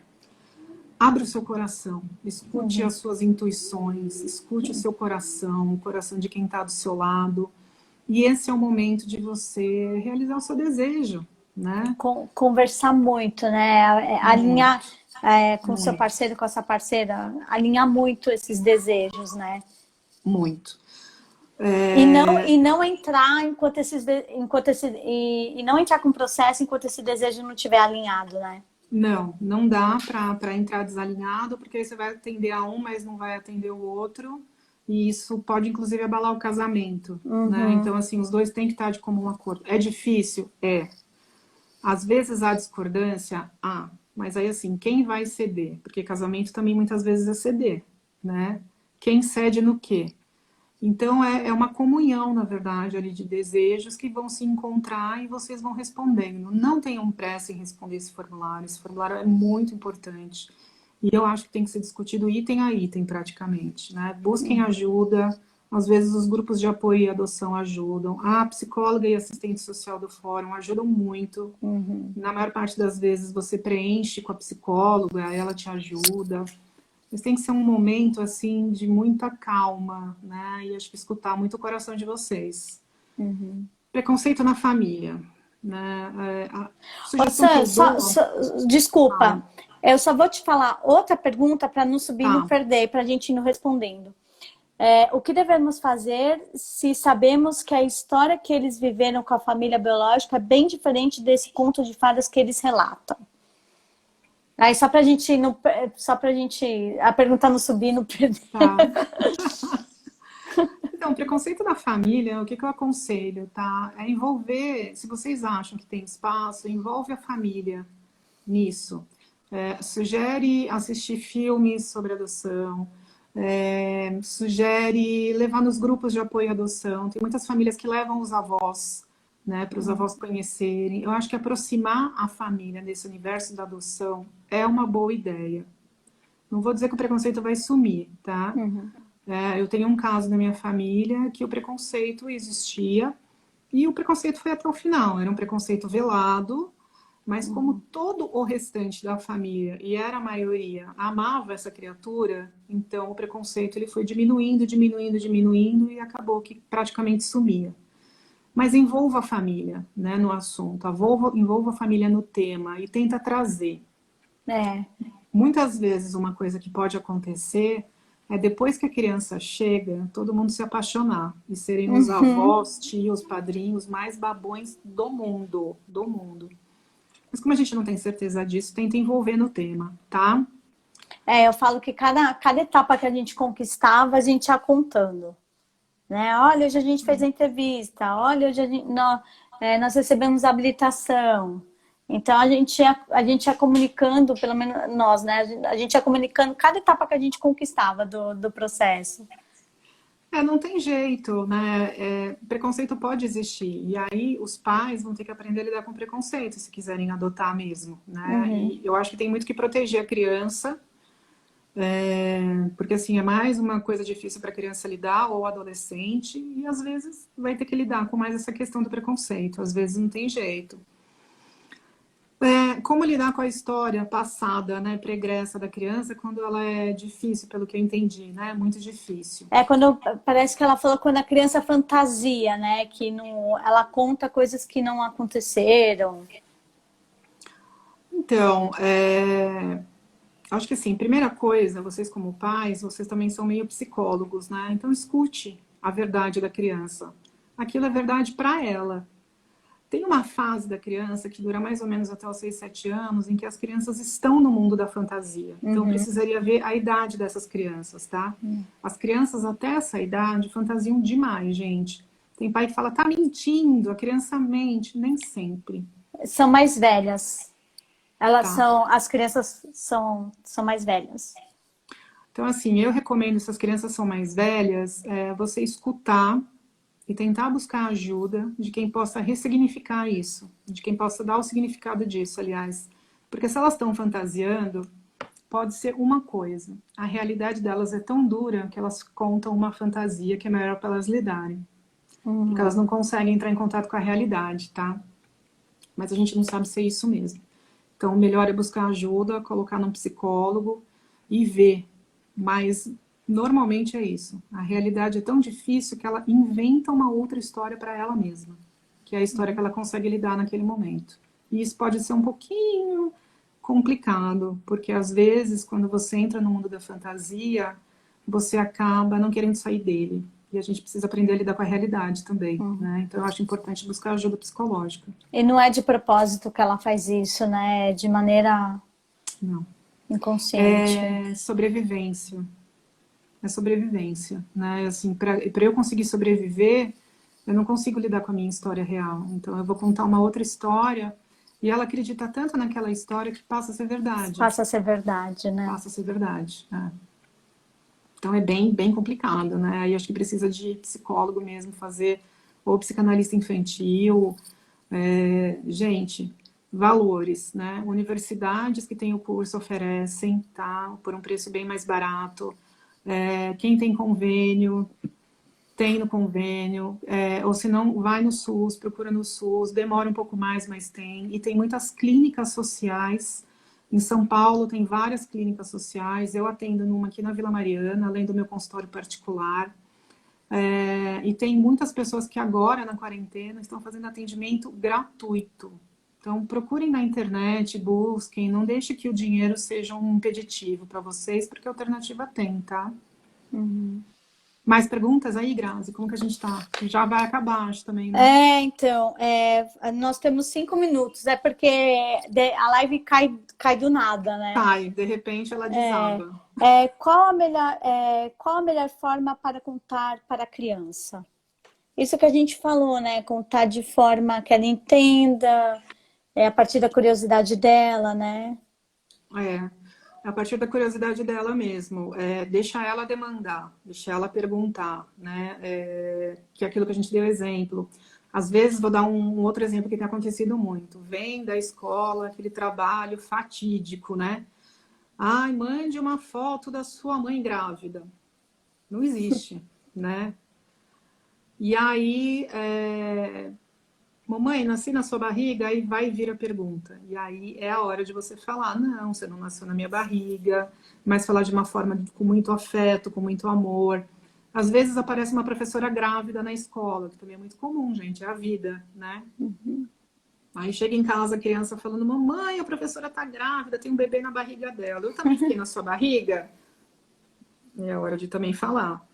Abra o seu coração, escute as suas intuições, escute o seu coração, o coração de quem está do seu lado. E esse é o momento de você realizar o seu desejo, né? Conversar muito, né? Alinhar Muito, com o seu muito, parceiro, com a sua parceira, alinhar muito esses desejos, né? muito. E não entrar e não entrar com o processo enquanto esse desejo não estiver alinhado, né? Não, não dá para entrar desalinhado, porque aí você vai atender a um, mas não vai atender o outro. E isso pode, inclusive, abalar o casamento, né? Uhum, Então, assim, os dois têm que estar de comum acordo. É difícil? É. Às vezes há discordância? Há. Mas aí, assim, quem vai ceder? Porque casamento também muitas vezes é ceder, né? Quem cede no quê? Então, é uma comunhão, na verdade, ali de desejos que vão se encontrar e vocês vão respondendo. Não tenham pressa em responder esse formulário é muito importante. E eu acho que tem que ser discutido item a item, praticamente, né? Busquem ajuda, às vezes os grupos de apoio e adoção ajudam. A psicóloga e assistente social do fórum ajudam muito. uhum, Na maior parte das vezes você preenche com a psicóloga, ela te ajuda. Mas tem que ser um momento, assim, de muita calma, né? E acho que escutar muito o coração de vocês. uhum. Preconceito na família, né? A Ô, sugestão que Sam, eu dou... desculpa, Fala, eu só vou te falar outra pergunta para não subir e não tá. perder, para a gente ir no respondendo. O que devemos fazer se sabemos que a história que eles viveram com a família biológica é bem diferente desse conto de fadas que eles relatam? Aí só pra gente não, só pra gente a pergunta não subir e não perder. Tá. Então, preconceito na família, o que eu aconselho, tá? É envolver, se vocês acham que tem espaço, envolve a família nisso. Sugere assistir filmes sobre adoção, sugere levar nos grupos de apoio à adoção. Tem muitas famílias que levam os avós, né, para os avós conhecerem. Eu acho que aproximar a família desse universo da adoção é uma boa ideia. Não vou dizer que o preconceito vai sumir, tá? Uhum, Eu tenho um caso na minha família que o preconceito existia e o preconceito foi até o final. Era um preconceito velado, mas como uhum, todo o restante da família, e era a maioria, amava essa criatura, então o preconceito ele foi diminuindo, diminuindo, diminuindo e acabou que praticamente sumia. Mas envolva a família, né, no assunto, envolva a família no tema e tenta trazer. é, Muitas vezes uma coisa que pode acontecer é depois que a criança chega, todo mundo se apaixonar e serem os uhum. avós, tios, padrinhos mais babões do mundo, do mundo. Mas como a gente não tem certeza disso, tenta envolver no tema, tá? Eu falo que cada etapa que a gente conquistava, a gente ia contando. Né? Olha, hoje a gente fez a entrevista, olha, hoje a gente. Não, nós recebemos habilitação. Então, a gente ia comunicando, pelo menos nós, né? A gente ia comunicando cada etapa que a gente conquistava do processo. Não tem jeito, né? Preconceito pode existir. E aí os pais vão ter que aprender a lidar com preconceito se quiserem adotar mesmo, né? E eu acho que tem muito que proteger a criança, porque assim, é mais uma coisa difícil para a criança lidar ou adolescente, e às vezes vai ter que lidar com mais essa questão do preconceito. Às vezes não tem jeito. Como lidar com a história passada, né, pregressa da criança quando ela é difícil, pelo que eu entendi, né? Muito difícil. Parece que ela falou quando a criança fantasia, né? Que não, ela conta coisas que não aconteceram. Então, acho que assim, primeira coisa, vocês como pais, vocês também são meio psicólogos, né? Então escute a verdade da criança. Aquilo é verdade para ela. Tem uma fase da criança que dura mais ou menos até os 6, 7 anos, em que as crianças estão no mundo da fantasia. Então, precisaria ver a idade dessas crianças, tá? As crianças até essa idade fantasiam demais, gente. Tem pai que fala, tá mentindo, a criança mente. Nem sempre. São mais velhas. Tá? As crianças são mais velhas. Então, assim, eu recomendo, se as crianças são mais velhas, você escutar e tentar buscar ajuda de quem possa ressignificar isso, de quem possa dar o significado disso, aliás. Porque se elas estão fantasiando, pode ser uma coisa. A realidade delas é tão dura que elas contam uma fantasia que é melhor para elas lidarem. Porque elas não conseguem entrar em contato com a realidade, tá? Mas a gente não sabe se é isso mesmo. Então, o melhor é buscar ajuda, colocar num psicólogo e ver. Mas normalmente é isso. A realidade é tão difícil que ela inventa uma outra história para ela mesma, que é a história que ela consegue lidar naquele momento. E isso pode ser um pouquinho complicado, porque às vezes, quando você entra no mundo da fantasia, você acaba não querendo sair dele. E a gente precisa aprender a lidar com a realidade também, né? Então eu acho importante buscar ajuda psicológica. E não é de propósito que ela faz isso, né? De maneira Não. inconsciente. É sobrevivência. É sobrevivência, né? Assim, para eu conseguir sobreviver, eu não consigo lidar com a minha história real. Então eu vou contar uma outra história e ela acredita tanto naquela história que passa a ser verdade. Passa a ser verdade, né? Passa a ser verdade. Então é bem, bem complicado, né? Aí acho que precisa de psicólogo mesmo, fazer, ou psicanalista infantil. Gente, valores, né? Universidades que têm o curso oferecem, tá? Por um preço bem mais barato. Quem tem convênio, tem no convênio, ou se não, vai no SUS, procura no SUS, demora um pouco mais, mas tem. E tem muitas clínicas sociais. Em São Paulo tem várias clínicas sociais, eu atendo numa aqui na Vila Mariana, além do meu consultório particular. E tem muitas pessoas que agora, na quarentena, estão fazendo atendimento gratuito. Então, procurem na internet, busquem, não deixe que o dinheiro seja um impeditivo para vocês, porque a alternativa tem, tá? Mais perguntas aí, Grazi? Como que a gente tá? Já vai acabar, acho também, né? Então, nós temos 5 minutos. É porque a live cai do nada, né? Cai, de repente ela desaba. Qual a melhor forma para contar para a criança? Isso que a gente falou, né? Contar de forma que ela entenda, a partir da curiosidade dela, né? A partir da curiosidade dela mesmo, deixa ela demandar, deixa ela perguntar, né? Que é aquilo que a gente deu exemplo. Às vezes, vou dar um outro exemplo que tem acontecido muito. Vem da escola aquele trabalho fatídico, né? Ai, mande uma foto da sua mãe grávida. Não existe, né? E aí, mamãe, nasci na sua barriga, aí vai vir a pergunta. E aí é a hora de você falar, não, você não nasceu na minha barriga, mas falar de uma forma com muito afeto, com muito amor. Às vezes aparece uma professora grávida na escola, que também é muito comum, gente, é a vida, né? Aí chega em casa a criança falando, mamãe, a professora tá grávida, tem um bebê na barriga dela. Eu também fiquei na sua barriga? É hora de também falar.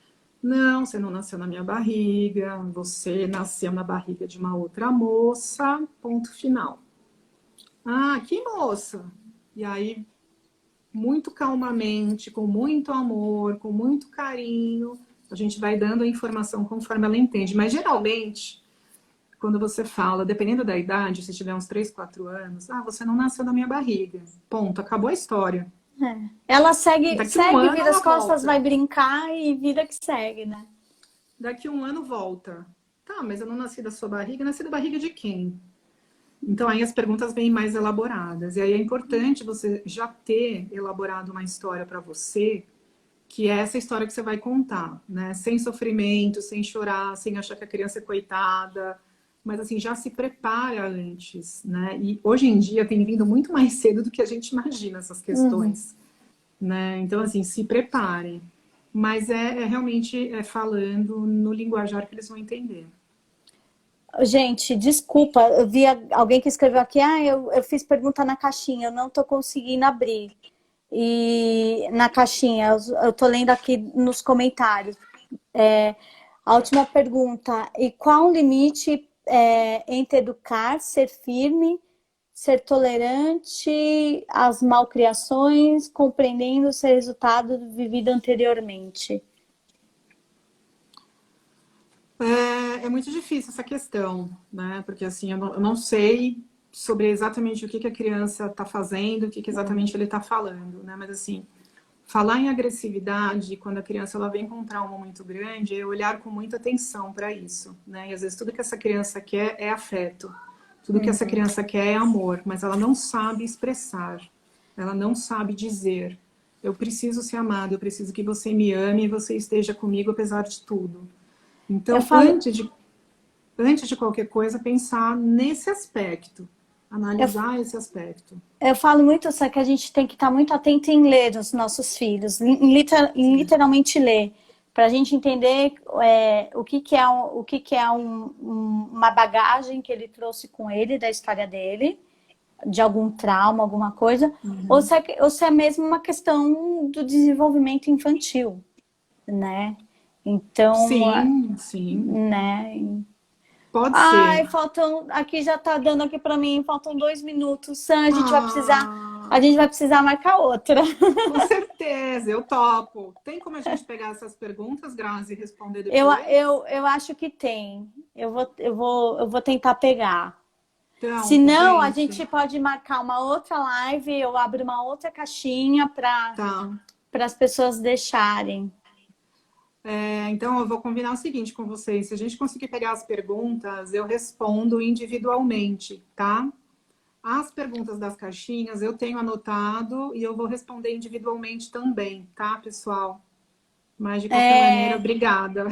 Não, você não nasceu na minha barriga, você nasceu na barriga de uma outra moça, ponto final. Ah, que moça? E aí, muito calmamente, com muito amor, com muito carinho, a gente vai dando a informação conforme ela entende. Mas geralmente, quando você fala, dependendo da idade, se tiver uns 3, 4 anos, você não nasceu da minha barriga. Ponto, acabou a história. Ela segue, Daqui um ano vira as ela costas, volta. vai brincar e vida que segue, né? Daqui um ano volta. Tá, mas eu não nasci da sua barriga, nasci da barriga de quem? Então aí as perguntas vêm mais elaboradas. E aí é importante você já ter elaborado uma história para você, que é essa história que você vai contar, né? Sem sofrimento, sem chorar, sem achar que a criança é coitada, mas assim, já se prepara antes, né? E hoje em dia tem vindo muito mais cedo do que a gente imagina essas questões, né? Então assim, se preparem. Mas é realmente falando no linguajar que eles vão entender. Gente, desculpa, eu vi alguém que escreveu aqui, eu fiz pergunta na caixinha, eu não tô conseguindo abrir. E na caixinha, eu tô lendo aqui nos comentários. A última pergunta, e qual o limite entre educar, ser firme, ser tolerante às malcriações, compreendendo ser resultado do vivido anteriormente? É muito difícil essa questão, né? Porque assim, eu não sei sobre exatamente o que a criança está fazendo, o que exatamente ele está falando, né? Mas assim, falar em agressividade, quando a criança ela vem com um trauma muito grande, é olhar com muita atenção para isso, né? E às vezes tudo que essa criança quer é afeto, tudo que essa criança quer é amor, mas ela não sabe expressar, ela não sabe dizer. Eu preciso ser amado, eu preciso que você me ame e você esteja comigo apesar de tudo. Eu Então, falo, antes de qualquer coisa, pensar nesse aspecto, analisar esse aspecto. eu falo muito só que a gente tem que estar muito atento em ler os nossos filhos, em literalmente ler, para a gente entender o que é uma bagagem que ele trouxe com ele, da história dele, de algum trauma, alguma coisa, ou se é mesmo uma questão do desenvolvimento infantil, né? Então, Sim, sim, né? pode ser. Ai, faltam. Aqui já tá dando aqui pra mim, faltam 2 minutos. Sam, a gente vai precisar. A Ah, gente vai precisar marcar outra. com certeza, eu topo. Tem como a gente pegar essas perguntas, Grazi, e responder Eu, depois? eu, eu acho que tem. Eu vou tentar pegar. Se Então, não, a gente, gente pode marcar uma outra live, eu abro uma outra caixinha para tá. as pessoas deixarem. Então, eu vou combinar o seguinte com vocês. Se a gente conseguir pegar as perguntas, eu respondo individualmente, tá? As perguntas das caixinhas eu tenho anotado e eu vou responder individualmente também, tá, pessoal? Mas de qualquer maneira, obrigada.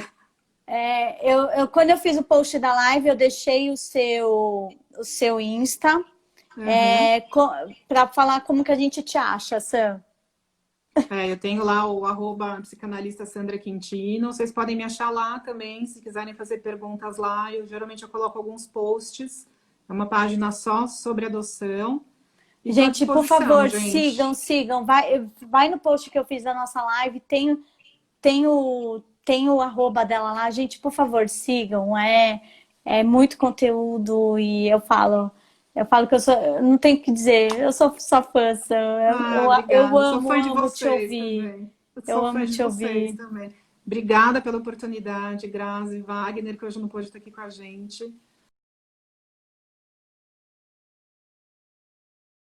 Quando eu fiz o post da live, eu deixei o seu Insta Uhum. para falar como que a gente te acha, Sam. Eu tenho lá o @psicanalista Sandra Quintino. Vocês podem me achar lá também, se quiserem fazer perguntas lá. Geralmente eu coloco alguns posts. É uma página só sobre adoção. E estou à Gente, por disposição, favor, gente. sigam. Vai no post que eu fiz da nossa live, tem o arroba dela lá. Gente, por favor, sigam. É muito conteúdo e eu falo que eu não tenho o que dizer, eu sou só fã, Sam. Eu Obrigada. Sou fã de amo te vocês ouvir. também. Eu Eu sou fã amo de te vocês ouvir. também. Obrigada pela oportunidade, Grazi, Wagner, que hoje não pôde estar aqui com a gente.